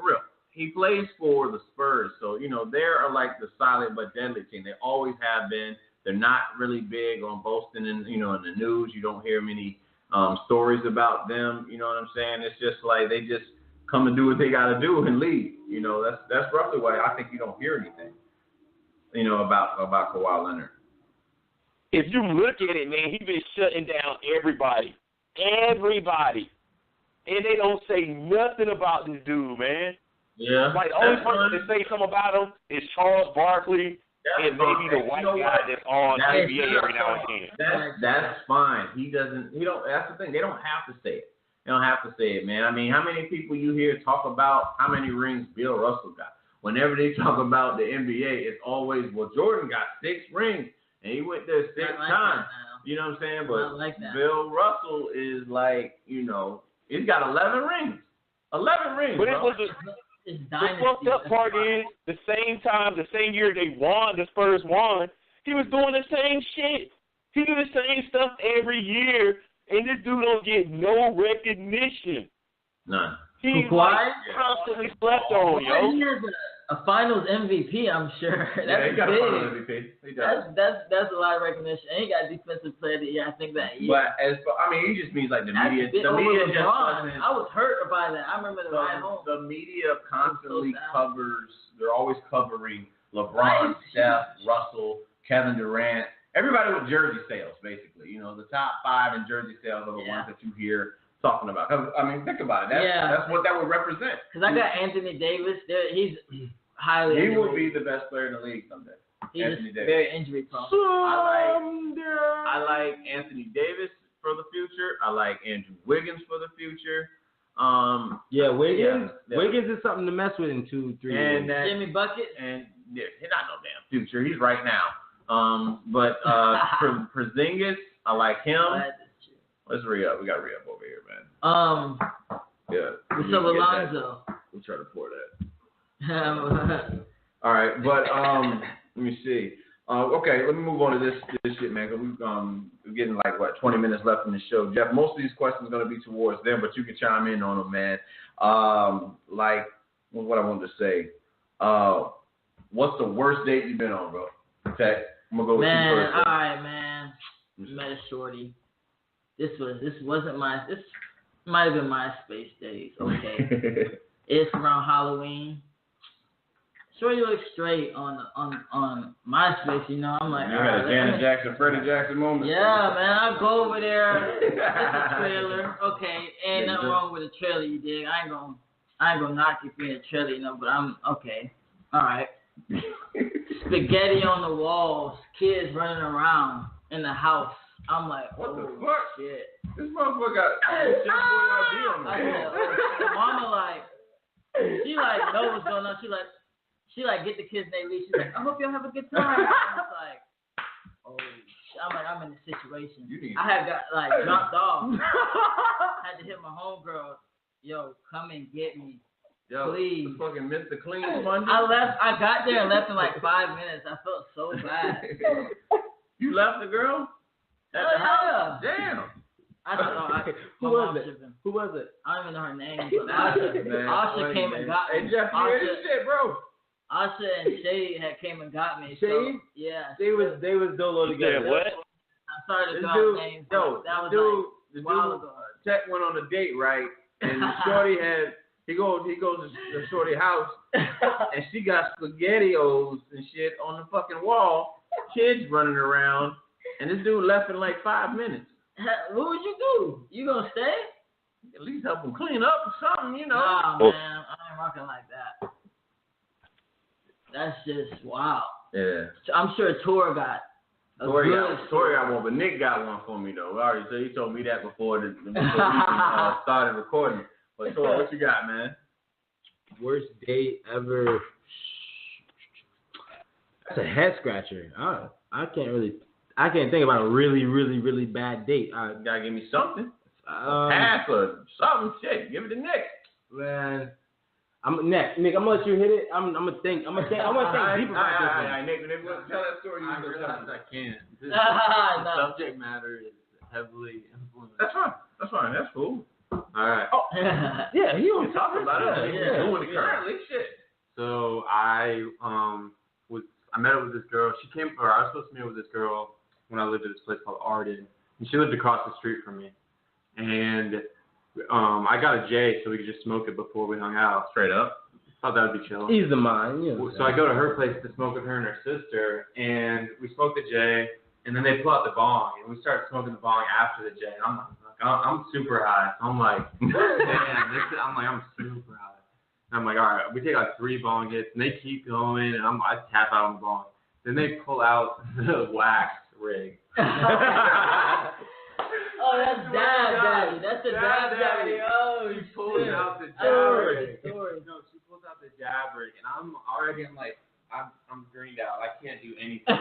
He plays for the Spurs, so they're like the solid but deadly team. They always have been. They're not really big on boasting in in the news. You don't hear many stories about them. You know what I'm saying? It's just like they just come and do what they got to do and leave. That's roughly why I think you don't hear anything. About Kawhi Leonard. If you look at it, man, he's been shutting down everybody, and they don't say nothing about this dude, man. Yeah. Like the only person to say something about him is Charles Barkley. And maybe the white guy that's on NBA every now and then. That's fine. He doesn't. That's the thing. They don't have to say it. They don't have to say it, man. I mean, how many people you hear talk about how many rings Bill Russell got? Whenever they talk about the NBA, it's always, well, Jordan got 6 rings and he went there 6 times. You know what I'm saying? But Bill Russell is like, he's got 11 rings. 11 rings. But bro. The fucked up part is the same year they won, the Spurs won, he was doing the same shit. He do the same stuff every year, and this dude don't get no recognition. None. He's constantly slept on, yo. He has a Finals MVP, I'm sure. That's he got big. a Finals MVP. He does. That's a lot of recognition. And he got Defensive Player of the Year, I think that year. But he just means like the media. The media just doesn't. I was hurt by that. I remember the ride home. The media constantly covers. They're always covering LeBron, Steph, Russell, Kevin Durant, everybody with jersey sales, basically. The top 5 in jersey sales are the ones that you hear talking about. Think about it. That's what that would represent. Because I got Anthony Davis. He's highly. He will be the best player in the league someday. He's Anthony Davis. very injury prone. I like Anthony Davis for the future. I like Andrew Wiggins for the future. Wiggins. Wiggins is something to mess with in 2-3 years. Jimmy Bucket. And he's not no damn future. He's right now. But Porzingis, I like him. Let's re up. We got to re up over here, man. What's up with Lonzo? We'll try to pour that. All right, but let me see. Okay, let me move on to this shit, man. Cause we're getting 20 minutes left in the show. Jeff, most of these questions are gonna be towards them, but you can chime in on them, man. What I wanted to say. What's the worst date you've been on, bro? Teck, I'm gonna go with you first. All right, man. Met a shorty. This might have been MySpace days. Okay. It's around Halloween. Shorty looks straight on MySpace, I'm like, you had a Janet Jackson, Freddie Jackson moment. Yeah, man, I go over there. It's a trailer. Okay, ain't nothing wrong with a trailer, you dig? I ain't gonna knock you for a trailer, but I'm okay. All right. Spaghetti on the walls, kids running around in the house. I'm like, what the fuck? Shit. This motherfucker got Chef Boy ID on the mama she knows what's going on. She get the kids and they leave. She's like, I hope y'all have a good time. I'm like, oh shit. I'm in a situation. I had got dropped off. Had to hit my homegirl. Yo, come and get me. Yo, please. Fucking Mr. Clean Monday. I got there and left in 5 minutes. I felt so bad. You left the girl? At the house? Damn. I said, Who was it? I don't even know her name. But Asha came and got me. Hey, Jeff, you hear this shit, bro? Asha and Shay came and got me. Shay? So, yeah. They was dolo together. What? I'm sorry to drop names. That was the dude, Teck went on a date, right? And Shorty had He goes to Shorty's house, and she got SpaghettiOs and shit on the fucking wall. Kids running around, and this dude left in like 5 minutes. What would you do? You gonna stay? At least help him clean up or something, you know. Nah, man, I ain't rocking like that. That's just wow. Yeah. I'm sure Tor got a Tori good got one, but Nick got one for me though. Already, so he told me that before we started recording. But Tori, what you got, man? Worst date ever. That's a head scratcher. I can't think about a really, really, really bad date. You gotta give me something. Pass or something. Shit, give it to Nick. Man, Nick, I'm gonna let you hit it. I'm gonna think. I want to think deep about this one. Nick, tell that story. I realize I can't. The No. subject matter is heavily influenced. That's fine. That's cool. All right. Oh, Yeah, he we was talking about it. He's doing it Yeah. currently. Shit. So I met up with this girl. I was supposed to meet with this girl when I lived at this place called Arden, and she lived across the street from me. And I got a J so we could just smoke it before we hung out. Straight up. Thought that would be chill. Ease the mind. You know. So I go to her place to smoke with her and her sister, and we smoke the J, and then they pull out the bong, and we start smoking the bong after the J. And I'm super high. So I'm like, I'm super high. And I'm like, all right, we take like 3 bong hits, and they keep going, and I tap out on the bong. Then they pull out the wax rig. Oh, that's Dad Daddy. That's the Dad Daddy. Oh, she pulls out the I jab heard rig. the story. No, she pulls out the jab rig, and I'm greened out. I can't do anything.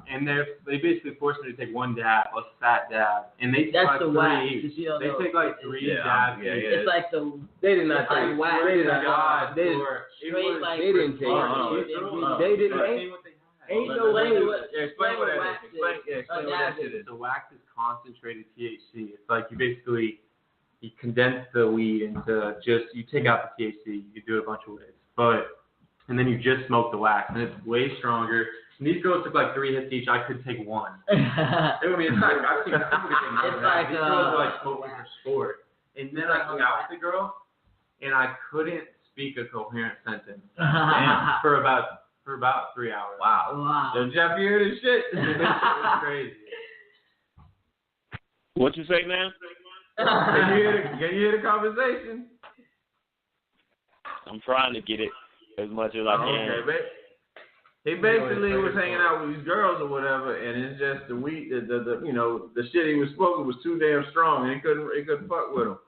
And they basically forced me to take 1 dab, a fat dab, and they take That's like the 3 wax. each. You don't They know. take like 3 dabs. Yeah. It's like the They did not It's like take. wax. They did Oh my not. God, They Thor. straight like they didn't take it. They didn't. Ain't no way. Explain what that is. Explain what that shit is. The wax is concentrated THC. It's like you condense the weed into you take out the THC. You can do it a bunch of ways, and then you just smoke the wax, and it's way stronger. And these girls took like 3 hits each. I could take 1. I mean, it's like I've seen people get more than that. These girls are like smoking for sport. And then I hung out with the girl, and I couldn't speak a coherent sentence for about 3 hours. Wow. Did Jeff hear this shit? It was crazy. What you say, man? Can you hear the conversation? I'm trying to get it as much as I can. Okay, he basically was hanging out with these girls or whatever, and it's just the weed, the shit he was smoking was too damn strong, and he couldn't fuck with him.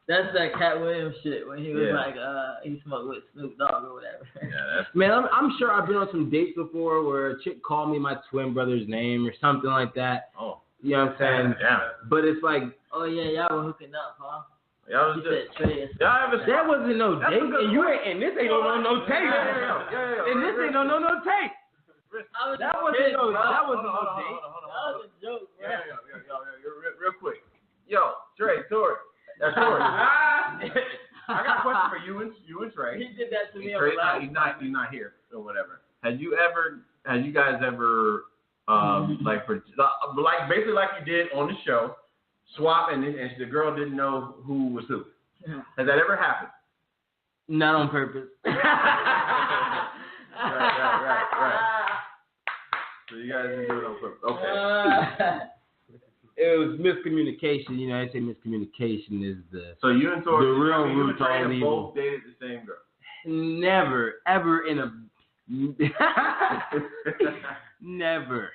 That's that Cat Williams shit when he was Yeah. like, he smoked with Snoop Dogg or whatever. Yeah, Man, I'm sure I've been on some dates before where a chick called me my twin brother's name or something like that. Oh. You know what I'm saying? Yeah. But it's like, Oh yeah, y'all were hooking up, huh? Y'all He was just. said Trey. that wasn't no That's date, a good and point. this ain't no tape. Yeah. And this ain't no tape. That wasn't no date. That was a joke, bro. Yeah. Real quick. Yo, Tre Torian. That's Tori. I got a question for you and Trey. He did that to me. Trey, he's not here or whatever. Have you guys ever like basically like you did on the show, swap and the girl didn't know who was who? Has that ever happened? Not on purpose. Right. So you guys didn't do it on purpose. Okay. It was miscommunication. You know, I say miscommunication is the So you and Tori, the real you root and Trey all have evil. both dated the same girl. Never, ever in a never.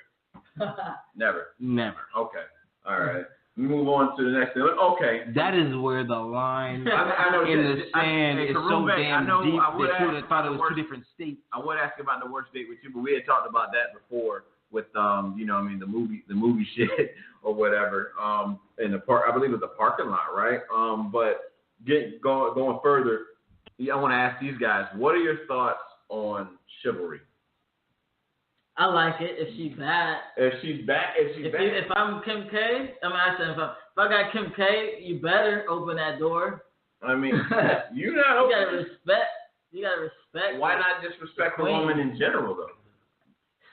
Never. Okay. All right. We move on to the next thing. Okay. That is where the line I know in the this- sand is so Croombe, damn I know deep I would that you ask would have thought it was about 2 different states. I would ask about the worst date with you, but we had talked about that before with the movie shit or whatever. In the park, I believe it was the parking lot, right? But going further, I want to ask these guys, what are your thoughts on chivalry? I like it if she's bad. If she's bad. If I'm Kim K, I'm asking if I got Kim K, you better open that door. I mean, you You gotta respect. You gotta respect. Why not just respect a woman in general, though?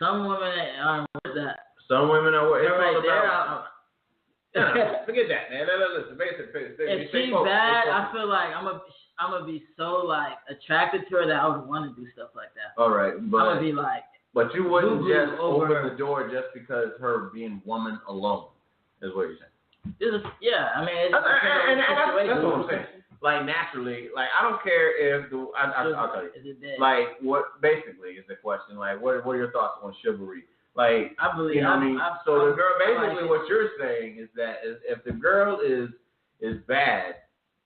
Some women aren't with that. Some women are. It's They're all right there. about. No, forget that, man. Listen, if she's bad, I feel like I'm gonna be so like attracted to her that I would want to do stuff like that. All right, but I'm gonna be like. But you wouldn't boo-boo just over open the door just because her being woman alone is what you're saying. Yeah, I mean, it's that's what I'm saying. Like naturally, like I don't care if I'll tell you. Like what basically is the question? Like what are your thoughts on chivalry? Like I believe, you know what I mean. So the girl, basically, what you're saying is that if the girl is bad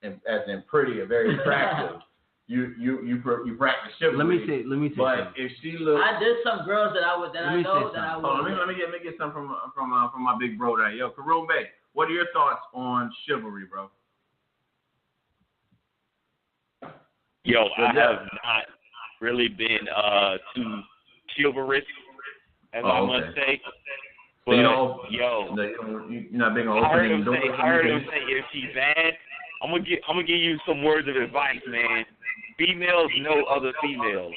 and as in pretty or very attractive. You practice chivalry. Let me say. But if she looks, there's some girls that I would. Hold on, let me get some from my big bro there. Yo, Croombe, what are your thoughts on chivalry, bro? Yo, I have not really been too chivalrous, as I must say. But so yo, you're not big on opening doors. I heard him say if she's bad, I'm gonna give you some words of advice, man. Females know other females.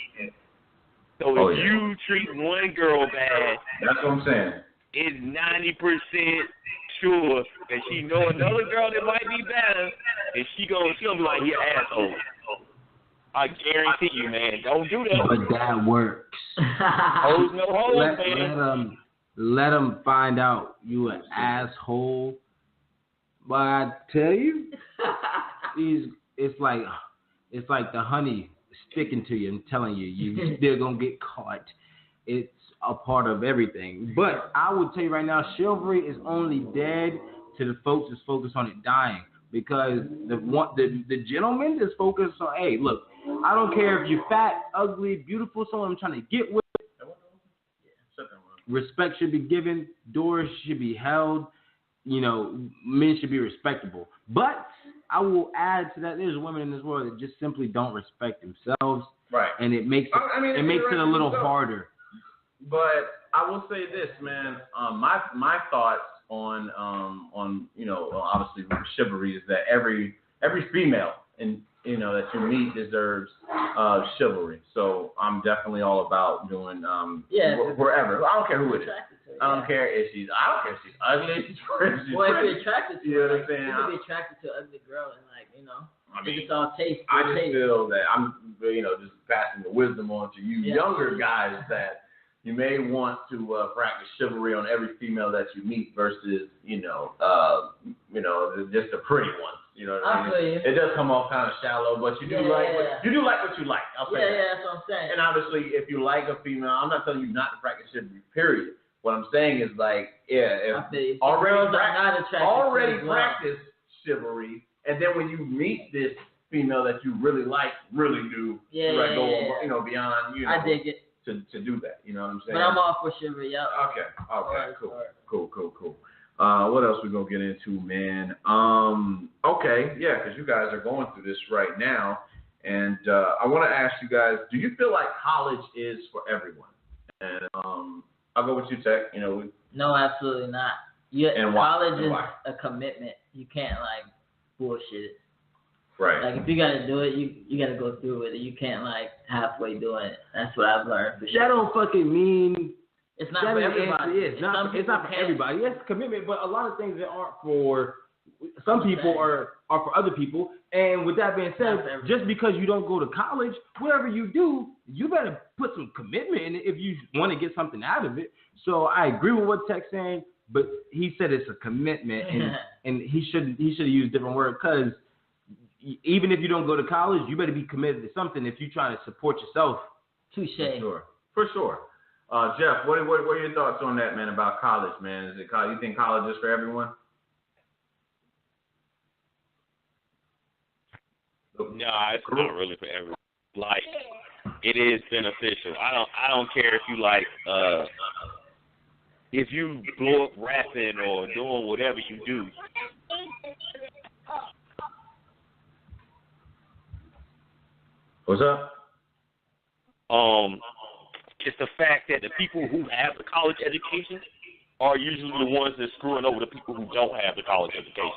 So if you treat one girl bad, that's what I'm saying. It's 90% sure that she know another girl that might be better, and she gonna be like, you asshole. I guarantee you, man. Don't do that. But that works. Hoes no hoes, man. Let them find out you an asshole. But I tell you, it's like the honey sticking to you and telling you still gonna get caught. It's a part of everything. But I would tell you right now, chivalry is only dead to the folks that's focused on it dying. Because the gentleman is focused on, hey, look, I don't care if you're fat, ugly, beautiful, someone I'm trying to get with. Respect should be given. Doors should be held. You know, men should be respectable. But I will add to that, there's women in this world that just simply don't respect themselves. Right. And it makes it a little harder. But I will say this, man. My thoughts on obviously chivalry is that every female that you meet deserves chivalry. So I'm definitely all about doing wherever. I don't care who it is. I don't care if she's ugly, if she's pretty. Well, if you're attracted to you know what I'm saying? You can be attracted to an ugly girl and it's all taste. I just feel that I'm just passing the wisdom on to you younger guys that you may want to practice chivalry on every female that you meet versus just the pretty ones. You know what I mean? It does come off kind of shallow, but you do like what you like. I'll say that. Yeah, that's what I'm saying. And obviously, if you like a female, I'm not telling you not to practice chivalry. Period. What I'm saying is if already practice chivalry, and then when you meet this female that you really like, really do, go beyond, I dig it. To do that, you know what I'm saying? But I'm all for chivalry, yeah. Okay, cool. What else we gonna get into, man? Because you guys are going through this right now, and I want to ask you guys: do you feel like college is for everyone? And I'll go with you, Teck. No, absolutely not. College is a commitment. You can't bullshit it. Right. If you gotta do it, you gotta go through with it. You can't halfway doing it. That's what I've learned for sure. That don't fucking mean it's not for everybody. It's not for everybody. Yes, commitment, but a lot of things that aren't for some people are for other people. And with that being said, just because you don't go to college, whatever you do, you better put some commitment in it if you want to get something out of it. So I agree with what Teck's saying, but he said it's a commitment, and he should have used different words, because even if you don't go to college, you better be committed to something if you're trying to support yourself. Touche. For sure. Jeff, what are your thoughts on that, man, about college, man? Is it you think college is for everyone? No, it's not really for everyone. It is beneficial. I don't care if you if you blow up rapping or doing whatever you do. What's up? It's the fact that the people who have the college education are usually the ones that's screwing over the people who don't have the college education.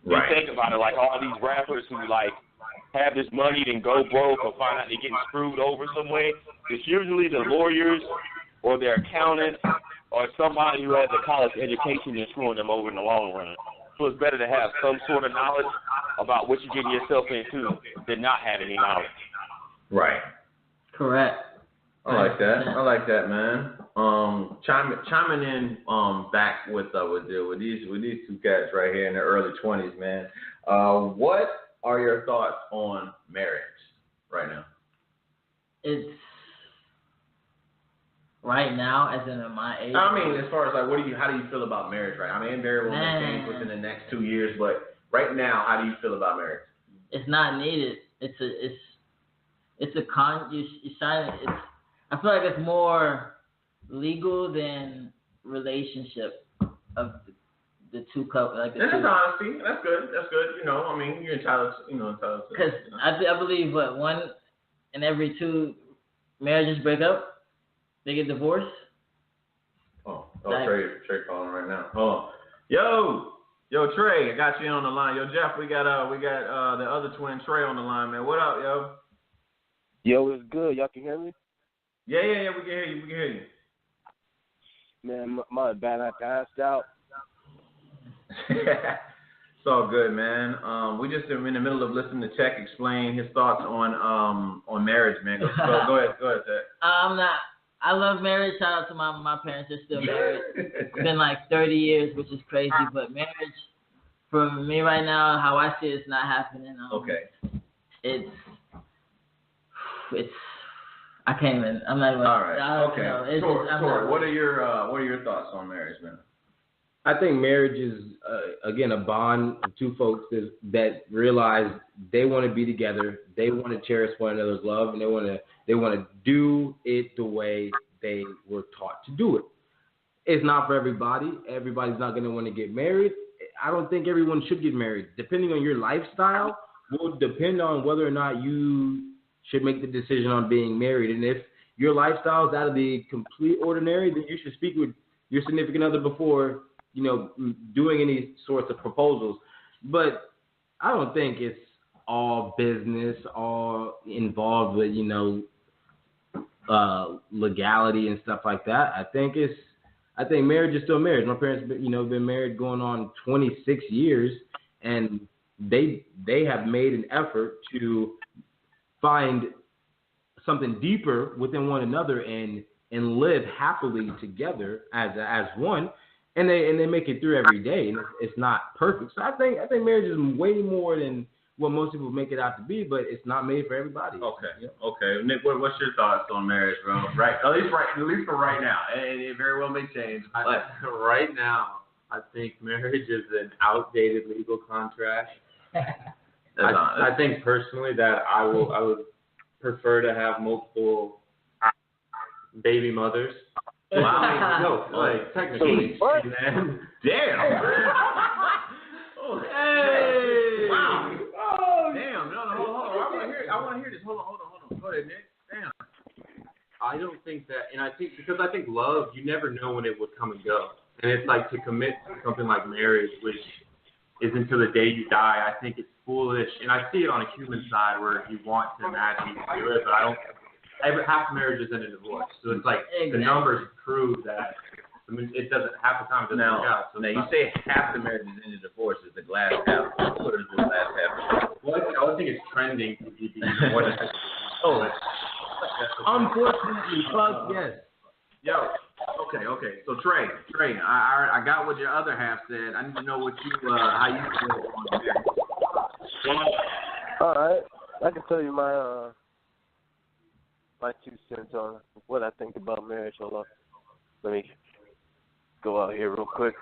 Right. You think about it, all these rappers who have this money, then go broke or find out they're getting screwed over some way. It's usually the lawyers or their accountants or somebody who has a college education is screwing them over in the long run. So it's better to have some sort of knowledge about what you're getting yourself into than not have any knowledge. Right. Correct. I like that, man. Chiming in back with these two cats right here in their early 20s, man. What are your thoughts on marriage right now? It's right now, as in my age. I mean, as far as like, how do you feel about marriage right now? I mean, it very well may change within the next 2 years, but right now, how do you feel about marriage? It's not needed. You sign it. I feel like it's more legal than relationship of the two couples. Like that's honesty. That's good. You know, I mean, you're entitled to. Because I believe one in every 2 marriages break up. They get divorced. Trey calling right now. Oh, yo, Trey, I got you on the line. Yo, Jeff, we got the other twin Trey on the line, man. What up, yo? Yo, it's good. Y'all can hear me? Yeah, we can hear you. Man, my bad. I passed out. It's all good, man. We just are in the middle of listening to Teck explain his thoughts on marriage, man. Go ahead, Teck. I love marriage. Shout out to my parents. They're still married. It's been like 30 years, which is crazy. But marriage, for me right now, how I see it's not happening. Okay. It's. I can't even. I'm not even. All right. Okay. Tori, what are your thoughts on marriage, man? I think marriage is again a bond of two folks that realize they want to be together, they want to cherish one another's love, and they want to do it the way they were taught to do it. It's not for everybody. Everybody's not going to want to get married. I don't think everyone should get married. Depending on your lifestyle, will depend on whether or not you should make the decision on being married. And if your lifestyle is out of the complete ordinary, then you should speak with your significant other before doing any sorts of proposals. But I don't think it's all business, all involved with, legality and stuff like that. I think marriage is still marriage. My parents, been married going on 26 years, and they have made an effort to find something deeper within one another and live happily together as one. And they make it through every day, and it's not perfect. So I think marriage is way more than what most people make it out to be, but it's not made for everybody. Okay. Okay. Nick, what's your thoughts on marriage, bro? Right. At least for right now, and it very well may change. Right now, I think marriage is an outdated legal contract. I think personally that I would prefer to have multiple baby mothers. Wow. No, like technically, man. Damn. Oh, hey. Wow. Oh, damn. No, hold on. I want to hear this. Hold on. Go ahead, Nick. Damn. I don't think that, and I think love, you never know when it would come and go. And it's like to commit to something like marriage, which is until the day you die. I think it's foolish, and I see it on a human side where you want to imagine you can do it, but I don't. Half marriages end in divorce, so it's like the numbers prove that. I mean, it doesn't half the time it doesn't work out. So now you say half the marriages end in divorce. Is the glass half? What is the glass half? Well, I would think it's trending to be more than. Unfortunately, yes. Yo. Okay. So Trey, I got what your other half said. I need to know what how you feel on marriage. All right, I can tell you my 2 cents on what I think about marriage. Hold on. Let me go out here real quick.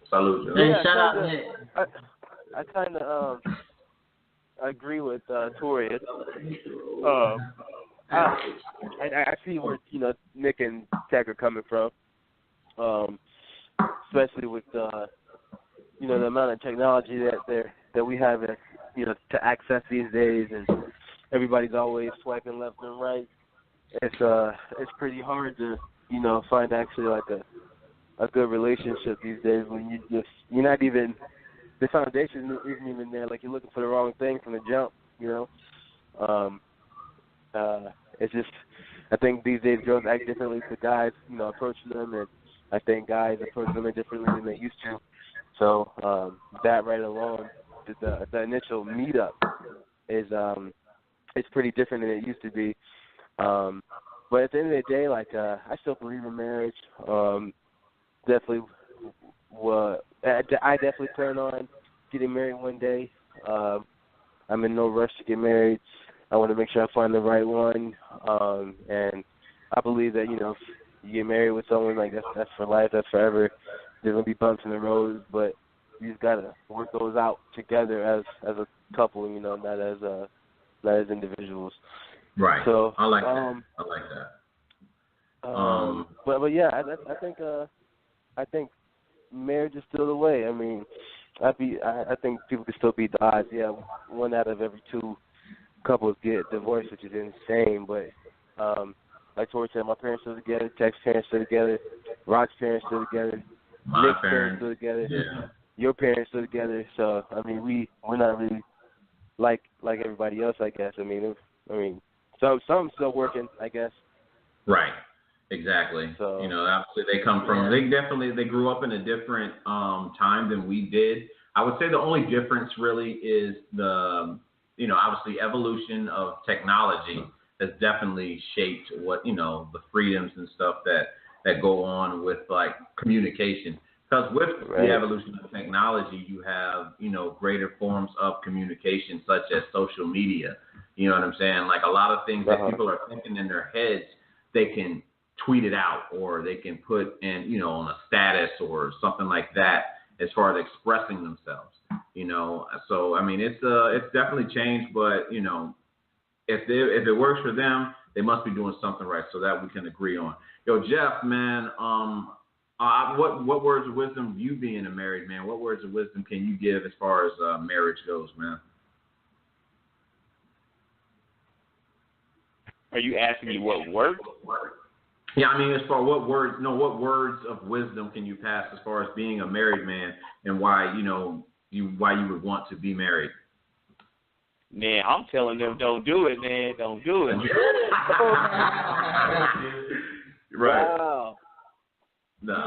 Salute. Shout out, Nick. I kind of agree with Torian. I see where Nick and Teck are coming from, especially with the amount of technology that we have to access these days, and everybody's always swiping left and right. It's pretty hard to find actually like a good relationship these days when you're not even, the foundation isn't even there. Like, you're looking for the wrong thing from the jump. It's just, I think these days girls act differently to guys, approaching them, and I think guys approach women differently than they used to. So that right alone, the initial meetup is it's pretty different than it used to be. But at the end of the day, I still believe in marriage. Definitely, I definitely plan on getting married one day. I'm in no rush to get married. I want to make sure I find the right one. And I believe that, if you get married with someone, that's for life, that's forever. There's going to be bumps in the road, but you just got to work those out together as a couple, not as individuals. Right. So I like that. I like that. But yeah, I think marriage is still the way. I mean, I think people can still beat the odds. Yeah, 1 out of every 2 couples get divorced, which is insane. But like Tori said, my parents still together, Teck's parents still together, Rock's parents still together, Nick's parents still together, your parents still together. So I mean, we're not really like everybody else, I guess. I mean, some still working, I guess. Right. Exactly. So, obviously they come from, they grew up in a different time than we did. I would say the only difference really is the, obviously evolution of technology has definitely shaped what, the freedoms and stuff that go on with communication. Because with the evolution of technology, you have, greater forms of communication such as social media. You know what I'm saying? A lot of things that people are thinking in their heads, they can tweet it out, or they can put in, on a status or something like that as far as expressing themselves, So, I mean, it's definitely changed, but, if it works for them, they must be doing something right, so that we can agree on. Yo, Jeff, man, what words of wisdom, you being a married man, what words of wisdom can you give as far as marriage goes, man? Are you asking me what works? Yeah, I mean, as far what words of wisdom can you pass as far as being a married man and why, why you would want to be married? Man, I'm telling them, don't do it, man. Don't do it. Right. Wow. No.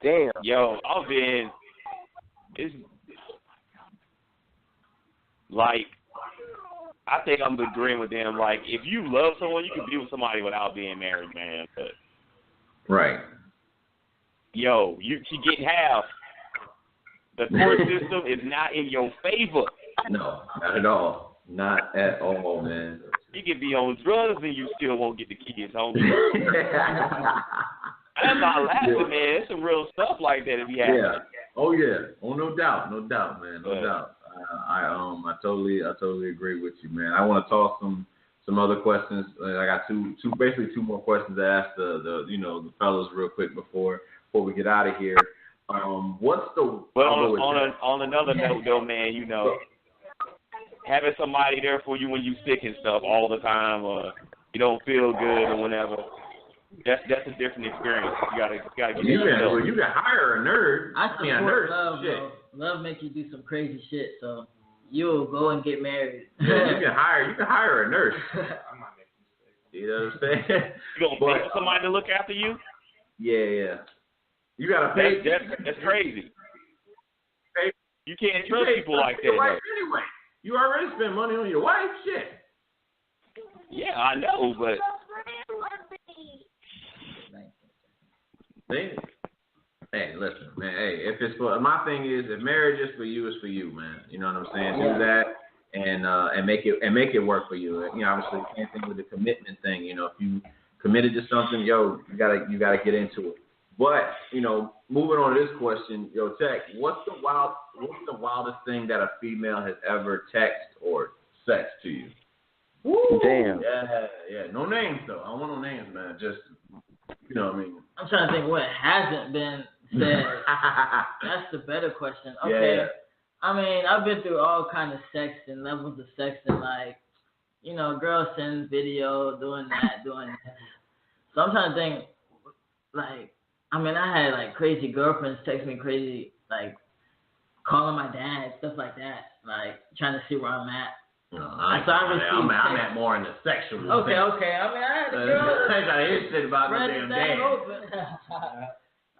Damn. Yo, it's I think I'm agreeing with them. If you love someone, you can be with somebody without being married, man. But right. Yo, you getting half. The court system is not in your favor. No, not at all. Not at all, man. You can be on drugs and you still won't get the kids home. I'm not laughing, man. There's some real stuff like that if you have. Yeah. Oh yeah. Oh, no doubt, man. No doubt. I totally agree with you, man. I want to toss some other questions. I got two more questions to ask the fellas real quick before we get out of here. What's the on another note though, man, having somebody there for you when you sick and stuff all the time, or you don't feel good or whatever. That's a different experience. You gotta get yourself. You can hire a nerd. I support nerd. love, shit. bro. Love makes you do some crazy shit. So you'll go and get married. Yeah, you can hire a nurse. I'm not making mistakes. You know what I'm saying? You gonna pay for somebody to look after you? Yeah. You gotta pay. That's crazy. You can't trust people like that. Anyway, you already spend money on your wife. Shit. Yeah, I know, but. Hey, listen, man. Hey, if it's for my thing is, if marriage is for you, it's for you, man. You know what I'm saying? Do that and make it work for you. Obviously, same thing with the commitment thing. If you committed to something, you gotta get into it. But moving on to this question, Teck, what's the wildest thing that a female has ever texted or sexted to you? Woo! Damn. Yeah. No names though. I don't want no names, man. Just what I mean. I'm trying to think what hasn't been said. That's the better question. Okay. Yeah. I mean, I've been through all kind of sexting, levels of sexting, girls send video, doing that. So I'm trying to think, I had crazy girlfriends text me crazy, calling my dad, stuff like that, trying to see where I'm at. No, I'm at more in the sexual. Okay. I mean, I had a girl. I ain't got to hear shit about no damn dad.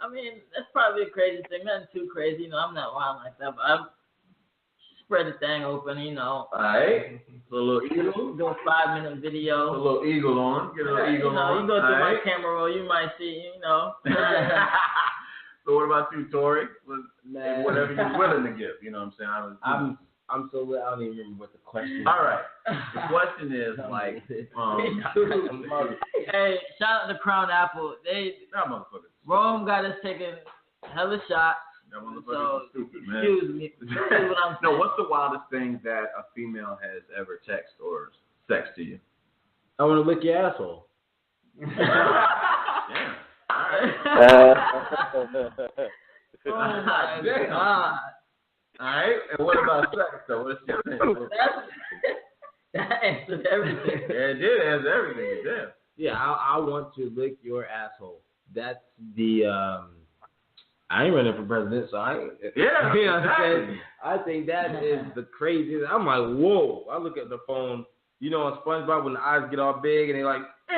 I mean, that's probably a crazy thing. Nothing too crazy, you know. I'm not wild like that, but I spread the thing open, you know. Alright. A little eagle. Do a 5-minute video. A little eagle on. Get a little eagle on. You go through my camera roll, you might see, you know. So what about you, Tori? Whatever you're willing to give, you know what I'm saying? I'm so lit. I don't even remember what the question is. All right. The question is like, hey, shout out to Crown Apple. that motherfucker. Rome got us taking hella shots. That motherfucker is stupid, man. Excuse me. What I'm no, what's the wildest thing that a female has ever texted or sexted to you? I want to lick your asshole. Damn. Oh my God. All right, and what about sex, though? What's your thing? That answered everything. Yeah, it did answer everything. It did. Yeah, I want to lick your asshole. That's the, I ain't running for president, so I ain't. Yeah, you know what I'm exactly. saying? I think that is the craziest. I'm like, whoa. I look at the phone, you know, on SpongeBob when the eyes get all big and they like, you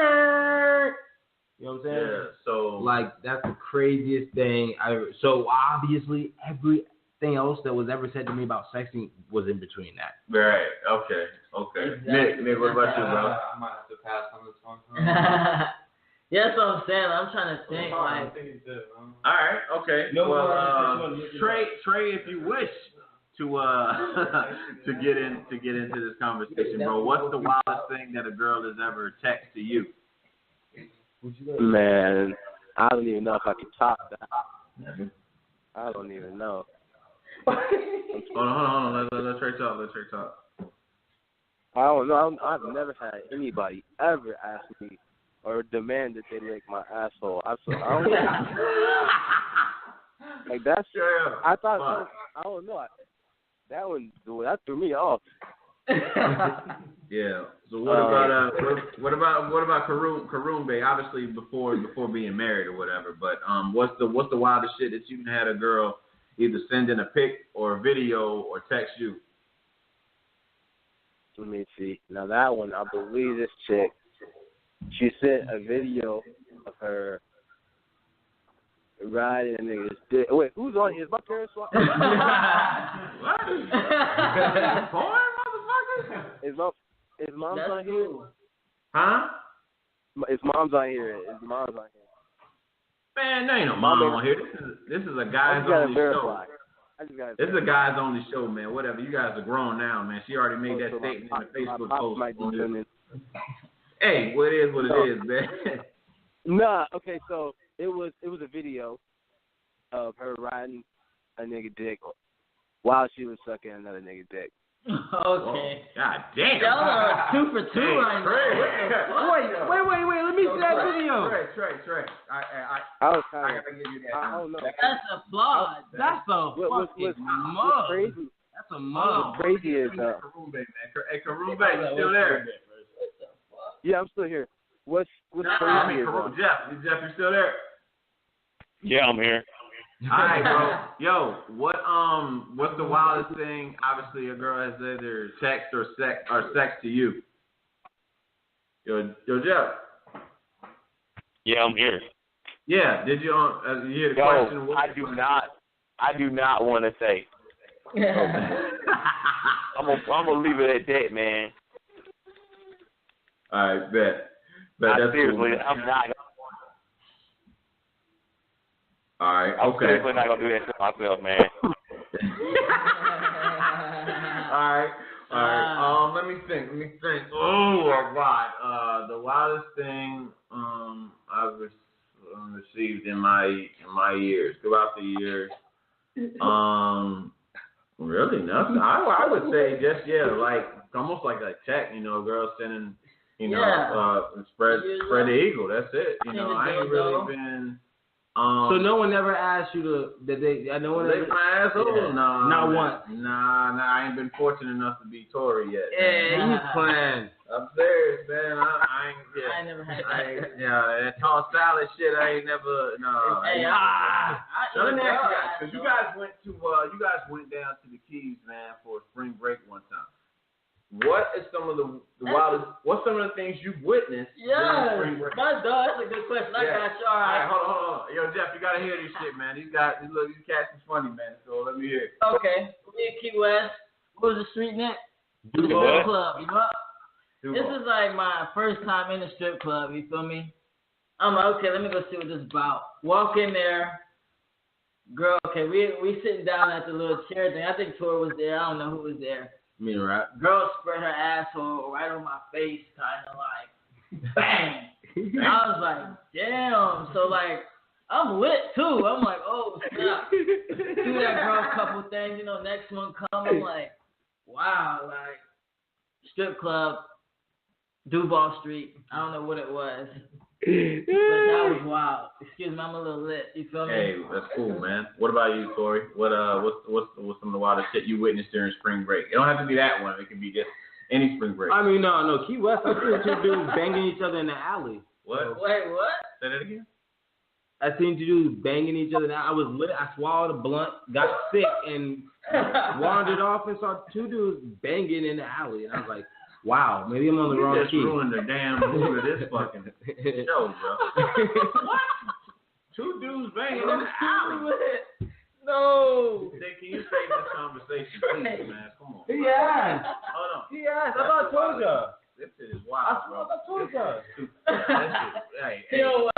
know what I'm saying? Yeah, so. Like, that's the craziest thing I ever. So, obviously, everything else that was ever said to me about sexting was in between that. Right, okay. Exactly. Nick, what about you, bro? I might have to pass on this one. Yeah, that's what I'm saying. I'm trying to think, like. All right, okay. No, Trey, if you wish to get into this conversation, bro, what's the wildest thing that a girl has ever texted to you? Man, I don't even know if I can top that. I don't even know. Hold on. Let Trey talk. I don't know. I've never had anybody ever ask me or demand that they lick my asshole. I don't know. Like that's. I thought. I don't know. That threw me off. Yeah. So what about Croombe? Obviously before being married or whatever. But what's the wildest shit that you had a girl either send in a pic or a video or text you? Let me see. Now that one, I believe this chick. She sent a video of her riding a nigga's dick. Wait, who's on here? Is my parents on? What? Porn, motherfucker? Is mom's on here? Huh? Is mom's on here? Man, there ain't no mom on here. This is a guys only show. This is a guys only show, man. Whatever. You guys are grown now, man. She already made that statement in the Facebook post. Hey, what it is, man. Nah, okay, so it was a video of her riding a nigga dick while she was sucking another nigga dick. Okay. Whoa. God damn. Y'all are 2 for 2 right now. Wait, let me see that video. Trey. I was I kind gotta give you that. I don't know. That's a flawed. That's a fucking mug. Crazy? That's a mug. What's crazy is Croombe, man. Hey, Croombe, you still there? yeah, I'm still here. What's crazy is Jeff, you still there? Yeah, I'm here. All right, bro. Yo, what's the wildest thing? Obviously, a girl has either text or sex to you. Yo, Jeff. Yeah, I'm here. Yeah. Did you hear the question? I do not want to say. I'm gonna leave it at that, man. All right, bet. Seriously, cool. I'm not. All right. I'm Okay. seriously not gonna do that to myself, man. All right. Let me think. Oh God. The wildest thing I've received in my years, throughout the years. Really nothing. I would say just like almost like a check. Girls sending. Spread the eagle. That's it. I ain't really been. So no one ever asked you no one ever. My asshole? Yeah. No. Not once. Nah. I ain't been fortunate enough to be Tory yet. Yeah, you playing. Upstairs, man. I ain't. Yeah. I never had that. That tall salad shit. I ain't never. No. Hey, So let me ask you guys, because you guys went down to the Keys, man, for spring break one time. what is some of the wildest? What's some of the things you've witnessed during spring break? That's a good question. I got you. All right. Hold on. Yo, Jeff, you gotta hear this shit, man. These cats is funny, man. So let me hear it. Okay, we in Key West. What was the street next? The strip club. You know? This is like my first time in a strip club. You feel me? I'm like, okay, let me go see what this is about. Walk in there. Girl, okay, we sitting down at the little chair thing. I think Tor was there. I don't know who was there. Me, right? Girl spread her asshole right on my face, kind of like, bang. I was like, damn. So, like, I'm lit, too. I'm like, oh, snap. Do that girl couple things. You know, next one come. I'm like, wow. Like, strip club, Duval Street. I don't know what it was. But that was wild. Excuse me, I'm a little lit. You feel me? Hey, that's cool, man. What about you, Tori? What's some of the wildest shit you witnessed during spring break? It don't have to be that one. It can be just any spring break. I mean, no. Key West, I seen two dudes banging each other in the alley. What? Wait, what? Say that again? I seen two dudes banging each other. I was lit. I swallowed a blunt, got sick, and wandered off and saw two dudes banging in the alley. And I was like, wow, maybe I'm on the wrong key. You just ruined the damn mood of this fucking show, bro. What? Two dudes banging in the alley. No. Hey, can you save this conversation, please, man? Come on. He asked. Hold on. He asked. I thought I told you. This shit is wild, bro. I told you. Hey, no,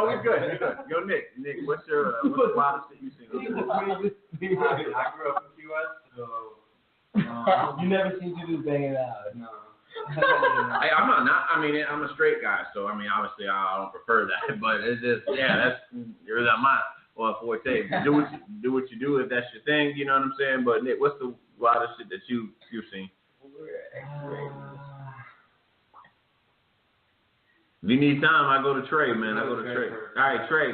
we good. Yo, Nick, what's the wildest shit you seen? I grew up in Key West, so You never seen two dudes banging out. no. Hey, I'm a straight guy, so I mean, obviously, I don't prefer that, but it's just, that's my forte. Do what you do if that's your thing, you know what I'm saying? But Nick, what's the wildest shit that you've seen? If you need time, I go to Trey, man. All right, Trey,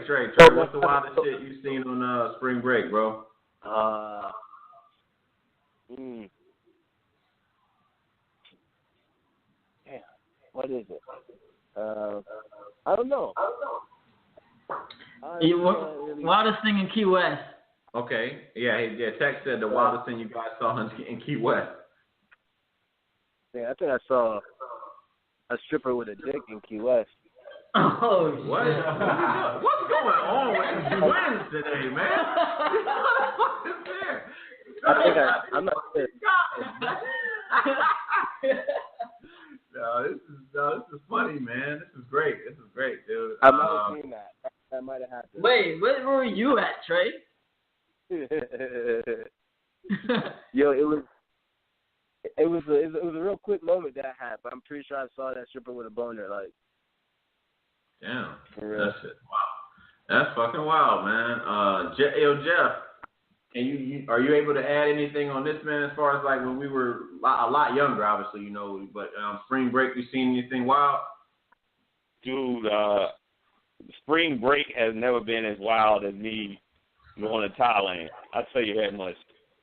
what's the wildest shit you've seen on spring break, bro? Yeah. What is it? I don't know. Wildest thing in Key West. Okay. Yeah, Teck said the wildest thing you guys saw in Key West. Yeah, I think I saw a stripper with a dick in Key West. Oh, what? What's going on with these twins today, man? What the fuck is there? I'm not sure. This is funny, man. This is great, dude. I might have seen that. That might have happened. Wait, where were you at, Trey? Yo, it was a real quick moment that happened. I'm pretty sure I saw that stripper with a boner. Like, damn, that's it. Wow, that's fucking wild, man. Jeff, are you able to add anything on this, man? As far as like when we were a lot younger, obviously, you know, but spring break, you seen anything wild? Dude, spring break has never been as wild as me going to Thailand. I'll tell you that much.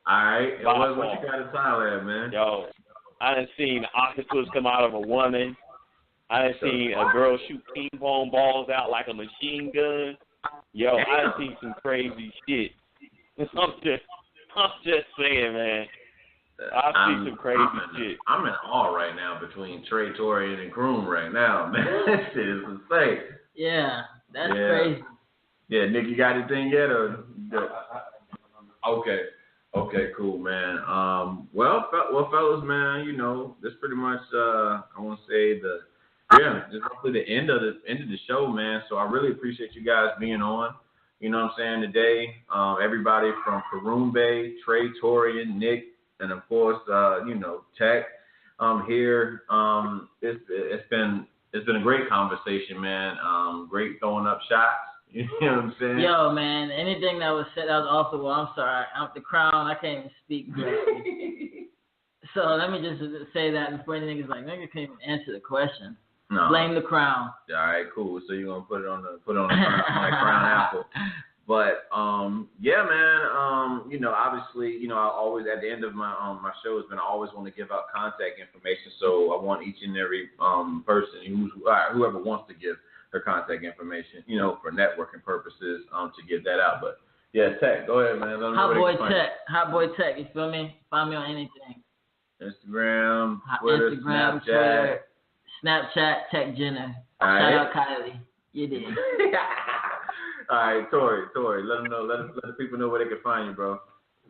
All right. What you got in Thailand, man? Yo, I done seen octopus come out of a woman. I done seen a girl shoot ping pong balls out like a machine gun. Yo, I done seen some crazy shit. I'm just saying, man. I see some crazy shit. I'm in awe right now between Tre Torian and Croombe right now, man. That shit is insane. Yeah, that's crazy. Yeah, Nick, you got anything yet? Or Okay, cool, man. Well, fellas, man, you know, this pretty much, I want to say just roughly the end of the show, man. So I really appreciate you guys being on. You know what I'm saying, today. Everybody from Croombe, Tre Torian, Nick, and of course, Teck. Here. It's been a great conversation, man. Great throwing up shots. You know what I'm saying? Yo, man, anything that was said out off the wall, I'm sorry. I'm the crown. I can't even speak. So let me just say that before anything is like, nigga can't even answer the question. No. Blame the crown. All right, cool. So you're gonna put it on the crown apple. But yeah, man. Obviously, I always at the end of my my shows, man, I always want to give out contact information. So I want each and every person whoever wants to give their contact information, for networking purposes, to give that out. But yeah, Teck, go ahead, man. Hot boy Teck, you feel me? Find me on anything. Instagram, Twitter, Instagram, Snapchat. Twitter, Snapchat, Teck Jenner. Shout out Kylie. You did. All right, Tori, let them know. Let the people know where they can find you, bro.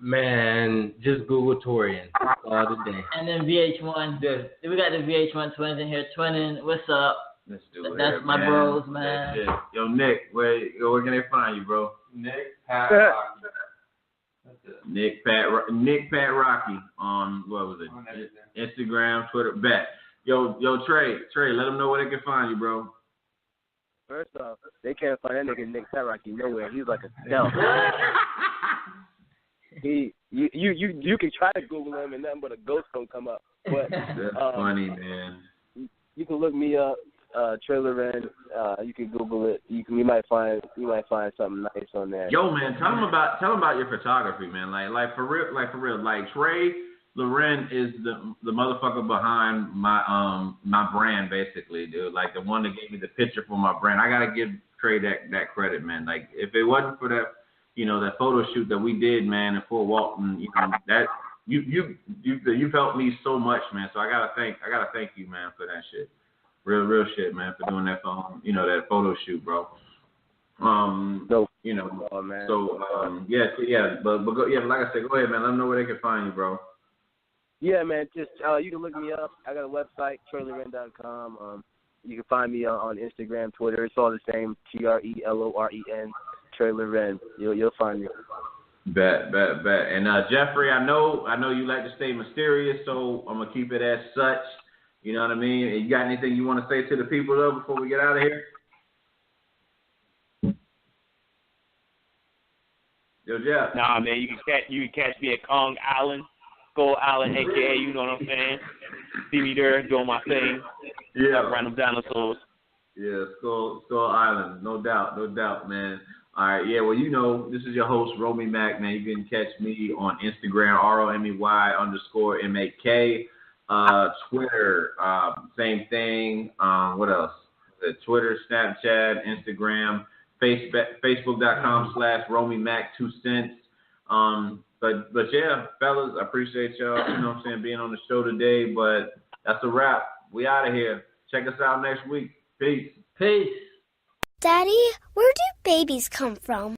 Man, just Google Torian all the day. And then VH1. We got the VH1 twins in here. Twinning, what's up? Let's do it. That's my bros, man. Yo, Nick, where can they find you, bro? Nick Pat Rocky. That's it. Nick Pat Rocky on what was it? On everything. Instagram, Twitter, bet. Yo, Trey, let them know where they can find you, bro. First off, they can't find that nigga Nick Pat Rocky nowhere. He's like a stealth. You can try to Google him and nothing but a ghost gonna come up. But that's funny, man. You can look me up, Tre Torian. You can Google it. You might find something nice on there. Yo, man, tell them about your photography, man. Like for real. Like Tre Torian is the motherfucker behind my brand, basically, dude. Like the one that gave me the picture for my brand. I gotta give Tre that credit, man. Like if it wasn't for that, that photo shoot that we did, man, in Fort Walton, that you've helped me so much, man. So I gotta thank you, man, for that shit. Real shit, man, for doing that that photo shoot, bro. Man. So like I said, go ahead, man. Let them know where they can find you, bro. Yeah, man. Just you can look me up. I got a website, TreLoren.com. You can find me on Instagram, Twitter. It's all the same. TreLoren. Tre Torian. You'll find me. Bet. And Jeffrey, I know you like to stay mysterious, so I'm gonna keep it as such. You know what I mean? You got anything you want to say to the people though before we get out of here? Yo, Jeff. Nah, man, you can catch me at Kong Island, Skull Island, aka, you know what I'm saying? See me there doing my thing. Yeah. Random dinosaurs. Yeah, Skull Island, no doubt, man. All right, yeah, well, this is your host, Romey Mak, man. You can catch me on Instagram, ROMEY_MAK. Twitter, same thing. What else? Twitter, Snapchat, Instagram, Facebook.com/RomeyMak2cents. But yeah, fellas, I appreciate y'all, being on the show today. But that's a wrap. We out of here. Check us out next week. Peace. Peace. Daddy, where do babies come from?